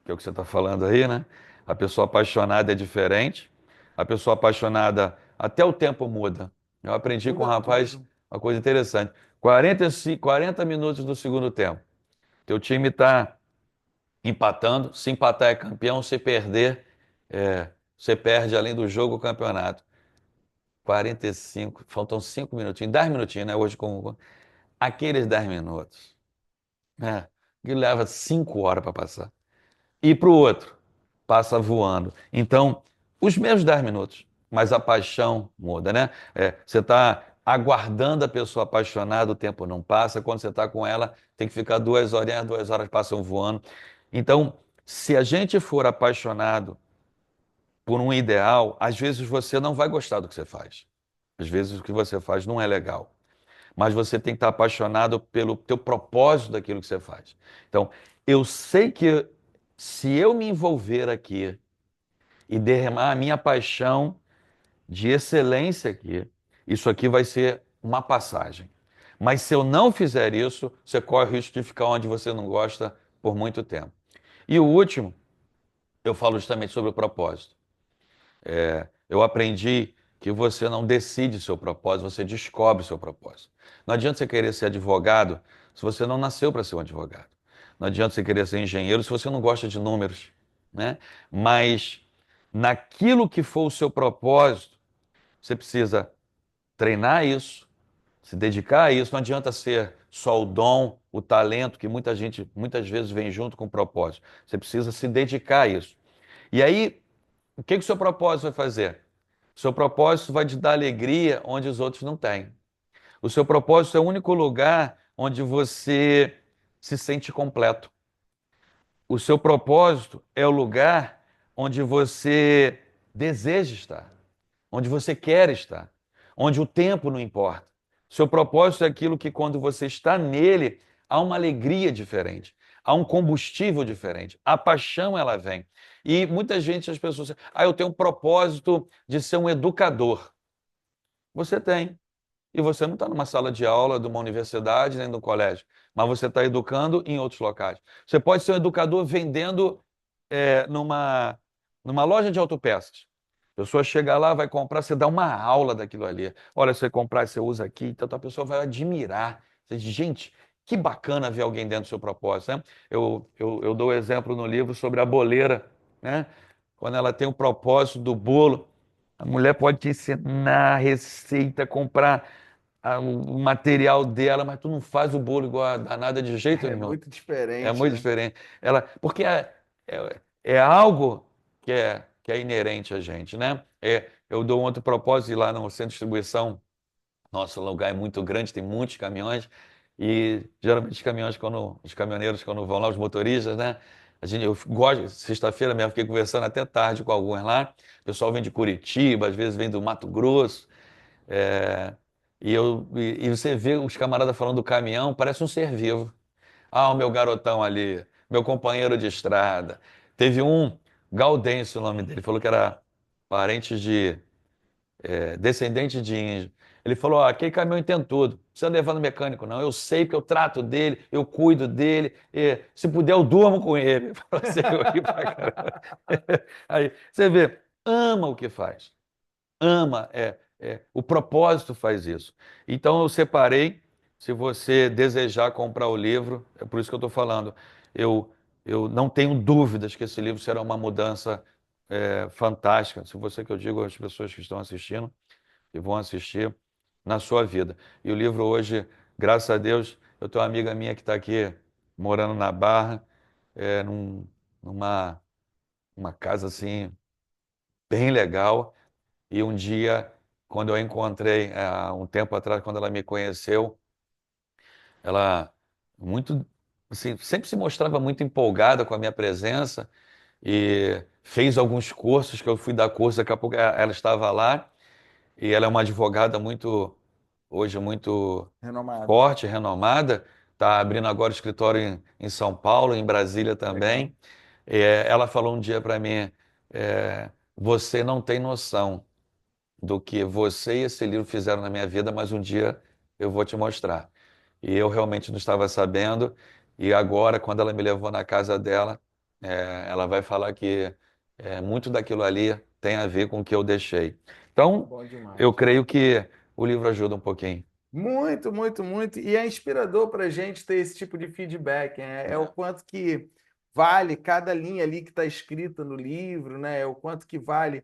que é o que você está falando aí, né? A pessoa apaixonada é diferente. A pessoa apaixonada, até o tempo muda. Eu aprendi com um Muda rapaz tudo. uma coisa interessante. 40 minutos do segundo tempo. Teu time está empatando. Se empatar é campeão, se perder, você perde além do jogo o campeonato. 45, faltam 5 minutinhos, 10 minutinhos, né? Hoje com aqueles 10 minutos, né? Que leva 5 horas para passar. E para o outro, passa voando. Então, os mesmos 10 minutos, mas a paixão muda, né? Você está aguardando a pessoa apaixonada, o tempo não passa. Quando você está com ela, tem que ficar 2 horinhas, 2 horas passam voando. Então, se a gente for apaixonado por um ideal, às vezes você não vai gostar do que você faz. Às vezes o que você faz não é legal. Mas você tem que estar apaixonado pelo teu propósito daquilo que você faz. Então, eu sei que se eu me envolver aqui e derramar a minha paixão de excelência aqui, isso aqui vai ser uma passagem. Mas se eu não fizer isso, você corre o risco de ficar onde você não gosta por muito tempo. E o último, eu falo justamente sobre o propósito. Eu aprendi que você não decide seu propósito, você descobre seu propósito. Não adianta você querer ser advogado se você não nasceu para ser um advogado. Não adianta você querer ser engenheiro se você não gosta de números, né? Mas naquilo que for o seu propósito, você precisa treinar isso, se dedicar a isso. Não adianta ser só o dom, o talento, que muita gente muitas vezes vem junto com o propósito. Você precisa se dedicar a isso. E aí, o que o seu propósito vai fazer? O seu propósito vai te dar alegria onde os outros não têm. O seu propósito é o único lugar onde você se sente completo. O seu propósito é o lugar onde você deseja estar, onde você quer estar, onde o tempo não importa. Seu propósito é aquilo que, quando você está nele, há uma alegria diferente, há um combustível diferente, a paixão ela vem. E muita gente, as pessoas dizem, eu tenho um propósito de ser um educador. Você tem. E você não está numa sala de aula de uma universidade nem de um colégio, mas você está educando em outros locais. Você pode ser um educador vendendo numa loja de autopeças. A pessoa chega lá, vai comprar, você dá uma aula daquilo ali. Olha, você comprar, você usa aqui, então a pessoa vai admirar. Você diz, gente, que bacana ver alguém dentro do seu propósito, né? Eu dou exemplo no livro sobre a boleira, né? Quando ela tem o propósito do bolo, a mulher pode te ensinar a receita, comprar o material dela, mas tu não faz o bolo igual a danada de jeito É nenhum. muito É diferente, muito né? diferente. Porque é algo que é inerente a gente, né? Eu dou um outro propósito ir lá no centro de distribuição. Nosso lugar é muito grande, tem muitos caminhões. E geralmente os caminhoneiros, quando vão lá, os motoristas, né? Eu gosto, sexta-feira mesmo, fiquei conversando até tarde com alguns lá. O pessoal vem de Curitiba, às vezes vem do Mato Grosso. É, e você vê os camaradas falando do caminhão, parece um ser vivo. O meu garotão ali, meu companheiro de estrada. Teve um, Gaudêncio, o nome dele, falou que era parente descendente de índio. Ele falou: aquele caminhão tem tudo, não precisa levar no mecânico, não. Eu sei que eu trato dele, eu cuido dele, e, se puder, eu durmo com ele. Falou assim, eu ri pra caramba. Aí, você vê, ama o que faz. Ama, o propósito faz isso. Então eu separei, se você desejar comprar o livro, é por isso que eu estou falando, eu, eu não tenho dúvidas que esse livro será uma mudança fantástica, se você que eu digo às pessoas que estão assistindo e vão assistir na sua vida. E o livro hoje, graças a Deus, eu tenho uma amiga minha que está aqui morando na Barra, numa uma casa assim bem legal. E um dia, quando eu a encontrei, há um tempo atrás, quando ela me conheceu, ela muito, assim, sempre se mostrava muito empolgada com a minha presença e fez alguns cursos que eu fui dar curso, daqui a pouco ela estava lá e ela é uma advogada muito, hoje muito Renomado. forte, renomada, está abrindo agora escritório em São Paulo, em Brasília Legal. também. Ela falou um dia para mim, você não tem noção do que você e esse livro fizeram na minha vida, mas um dia eu vou te mostrar. E eu realmente não estava sabendo, e agora, quando ela me levou na casa dela, ela vai falar que muito daquilo ali tem a ver com o que eu deixei. Então, Bom eu demais. creio que o livro ajuda um pouquinho. Muito, muito, muito. E é inspirador para a gente ter esse tipo de feedback, né? É o É. quanto que vale cada linha ali que está escrita no livro, né? É o quanto que vale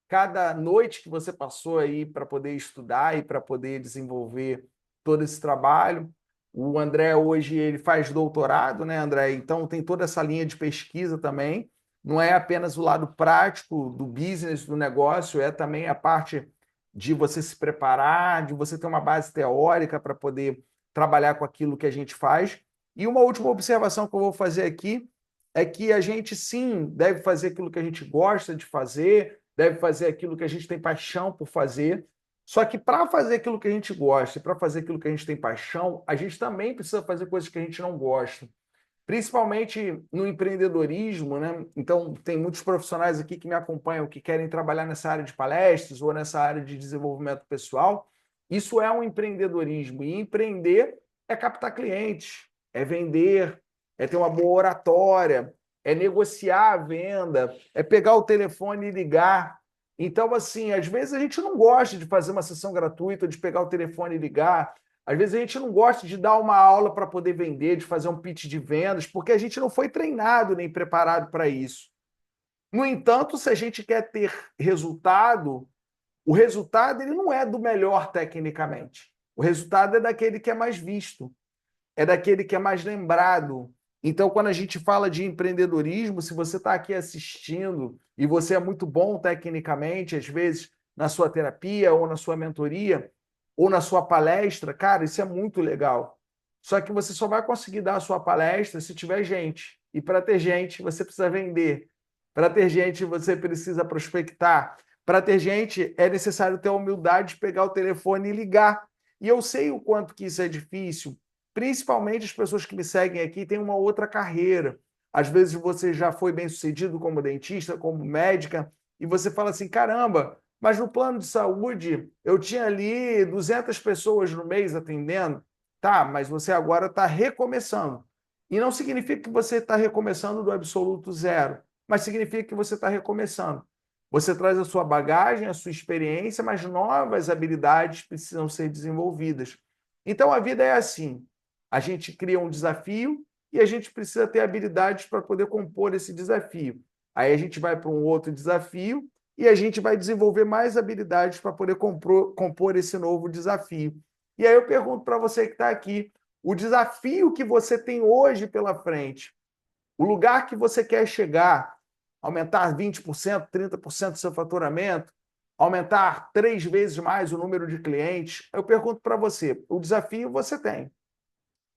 cada noite que você passou aí para poder estudar e para poder desenvolver todo esse trabalho. O André hoje ele faz doutorado, né, André? Então tem toda essa linha de pesquisa também. Não é apenas o lado prático do business, do negócio, é também a parte de você se preparar, de você ter uma base teórica para poder trabalhar com aquilo que a gente faz. E uma última observação que eu vou fazer aqui é que a gente sim deve fazer aquilo que a gente gosta de fazer, deve fazer aquilo que a gente tem paixão por fazer. Só que para fazer aquilo que a gente gosta e para fazer aquilo que a gente tem paixão, a gente também precisa fazer coisas que a gente não gosta. Principalmente no empreendedorismo, né? Então, tem muitos profissionais aqui que me acompanham que querem trabalhar nessa área de palestras ou nessa área de desenvolvimento pessoal. Isso é um empreendedorismo. E empreender é captar clientes, é vender, é ter uma boa oratória, é negociar a venda, é pegar o telefone e ligar. Então, assim, às vezes a gente não gosta de fazer uma sessão gratuita, de pegar o telefone e ligar. Às vezes a gente não gosta de dar uma aula para poder vender, de fazer um pitch de vendas, porque a gente não foi treinado nem preparado para isso. No entanto, se a gente quer ter resultado, o resultado ele não é do melhor tecnicamente. O resultado é daquele que é mais visto, é daquele que é mais lembrado. Então, quando a gente fala de empreendedorismo, se você está aqui assistindo e você é muito bom tecnicamente, às vezes na sua terapia ou na sua mentoria ou na sua palestra, cara, isso é muito legal. Só que você só vai conseguir dar a sua palestra se tiver gente. E para ter gente, você precisa vender. Para ter gente, você precisa prospectar. Para ter gente, é necessário ter a humildade de pegar o telefone e ligar. E eu sei o quanto que isso é difícil, principalmente as pessoas que me seguem aqui têm uma outra carreira. Às vezes você já foi bem sucedido como dentista, como médica, e você fala assim: caramba, mas no plano de saúde eu tinha ali 200 pessoas no mês atendendo. Tá, mas você agora está recomeçando. E não significa que você está recomeçando do absoluto zero, mas significa que você está recomeçando. Você traz a sua bagagem, a sua experiência, mas novas habilidades precisam ser desenvolvidas. Então a vida é assim: a gente cria um desafio e a gente precisa ter habilidades para poder compor esse desafio. Aí a gente vai para um outro desafio e a gente vai desenvolver mais habilidades para poder compor esse novo desafio. E aí eu pergunto para você que está aqui, o desafio que você tem hoje pela frente, o lugar que você quer chegar, aumentar 20%, 30% do seu faturamento, aumentar 3 vezes mais o número de clientes, eu pergunto para você, o desafio você tem.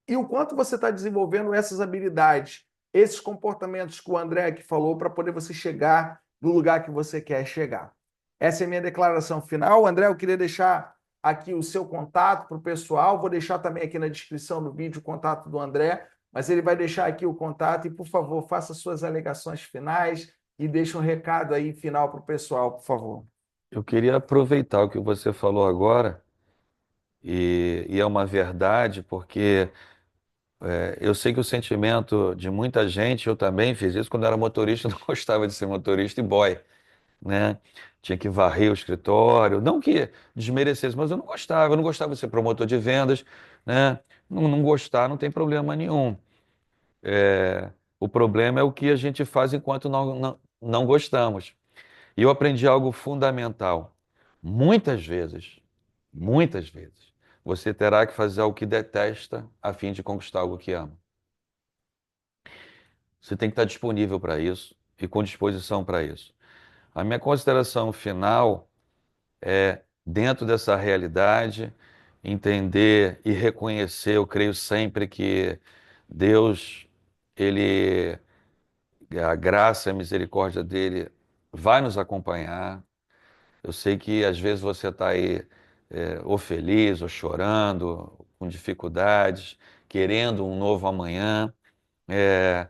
E o quanto você está desenvolvendo essas habilidades, esses comportamentos que o André aqui falou, para poder você chegar no lugar que você quer chegar. Essa é a minha declaração final. André, eu queria deixar aqui o seu contato para o pessoal. Vou deixar também aqui na descrição do vídeo o contato do André, mas ele vai deixar aqui o contato e, por favor, faça suas alegações finais e deixe um recado aí final para o pessoal, por favor. Eu queria aproveitar o que você falou agora, e é uma verdade, porque eu sei que o sentimento de muita gente, eu também fiz isso quando era motorista, eu não gostava de ser motorista e boy. né? Tinha que varrer o escritório. Não que desmerecesse, mas eu não gostava. Eu não gostava de ser promotor de vendas, né? Não gostar não tem problema nenhum. O problema é o que a gente faz enquanto não gostamos. E eu aprendi algo fundamental. Muitas vezes, muitas vezes, você terá que fazer algo que detesta a fim de conquistar algo que ama. Você tem que estar disponível para isso e com disposição para isso. A minha consideração final é, dentro dessa realidade, entender e reconhecer, eu creio sempre que Deus, Ele, a graça e a misericórdia dele vai nos acompanhar. Eu sei que às vezes você está aí ou feliz, ou chorando, com dificuldades, querendo um novo amanhã. É,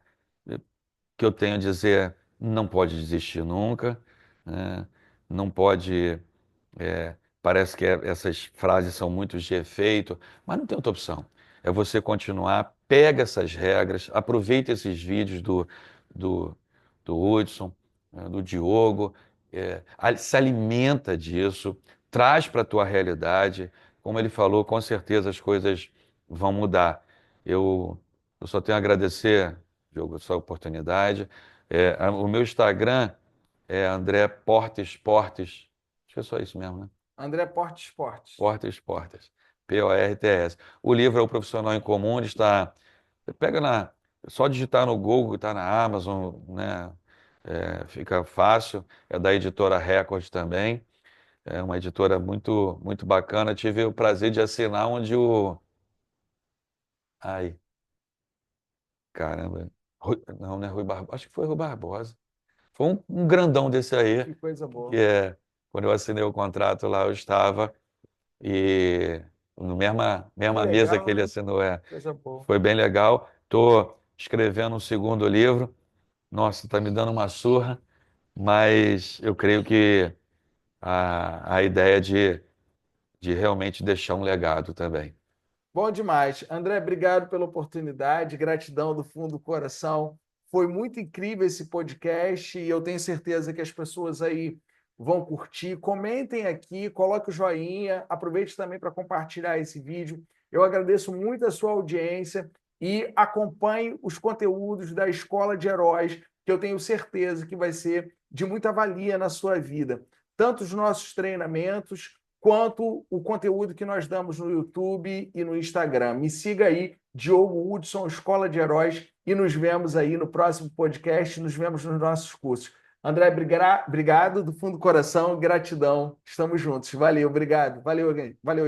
que eu tenho a dizer, não pode desistir nunca, né? Não pode. Parece que essas frases são muito de efeito, mas não tem outra opção. É você continuar, pega essas regras, aproveita esses vídeos do, do Hudson, do Diogo, se alimenta disso, traz para a tua realidade. Como ele falou, com certeza as coisas vão mudar. Eu, eu só tenho a agradecer, Diogo, essa oportunidade. O meu Instagram é André Portes Portes. Acho que é só isso mesmo, né? André Portes Esportes. Portes Portes. Ports. O livro é O Profissional em Comum, ele está. Pega na. Só digitar no Google, está na Amazon, né? Fica fácil. É da editora Record também. É uma editora muito, muito bacana. Tive o prazer de assinar onde o. Ai, caramba. Não, não é Rui Barbosa. Acho que foi Rui Barbosa. Foi um grandão desse aí, Que coisa que boa. é. Quando eu assinei o contrato lá, eu estava. E na Que mesma mesa que legal, ele né? assinou, Coisa boa. foi bem legal. Estou escrevendo um segundo livro. Nossa, está me dando uma surra, mas eu creio que a ideia de realmente deixar um legado também. Bom demais. André, obrigado pela oportunidade, gratidão do fundo do coração. Foi muito incrível esse podcast e eu tenho certeza que as pessoas aí vão curtir. Comentem aqui, coloque o joinha, aproveite também para compartilhar esse vídeo. Eu agradeço muito a sua audiência e acompanhe os conteúdos da Escola de Heróis, que eu tenho certeza que vai ser de muita valia na sua vida. Tanto os nossos treinamentos quanto o conteúdo que nós damos no YouTube e no Instagram. Me siga aí, Diogo Hudson, Escola de Heróis, e nos vemos aí no próximo podcast, nos vemos nos nossos cursos. André, obrigado do fundo do coração, gratidão. Estamos juntos. Valeu, obrigado. Valeu, alguém. Valeu.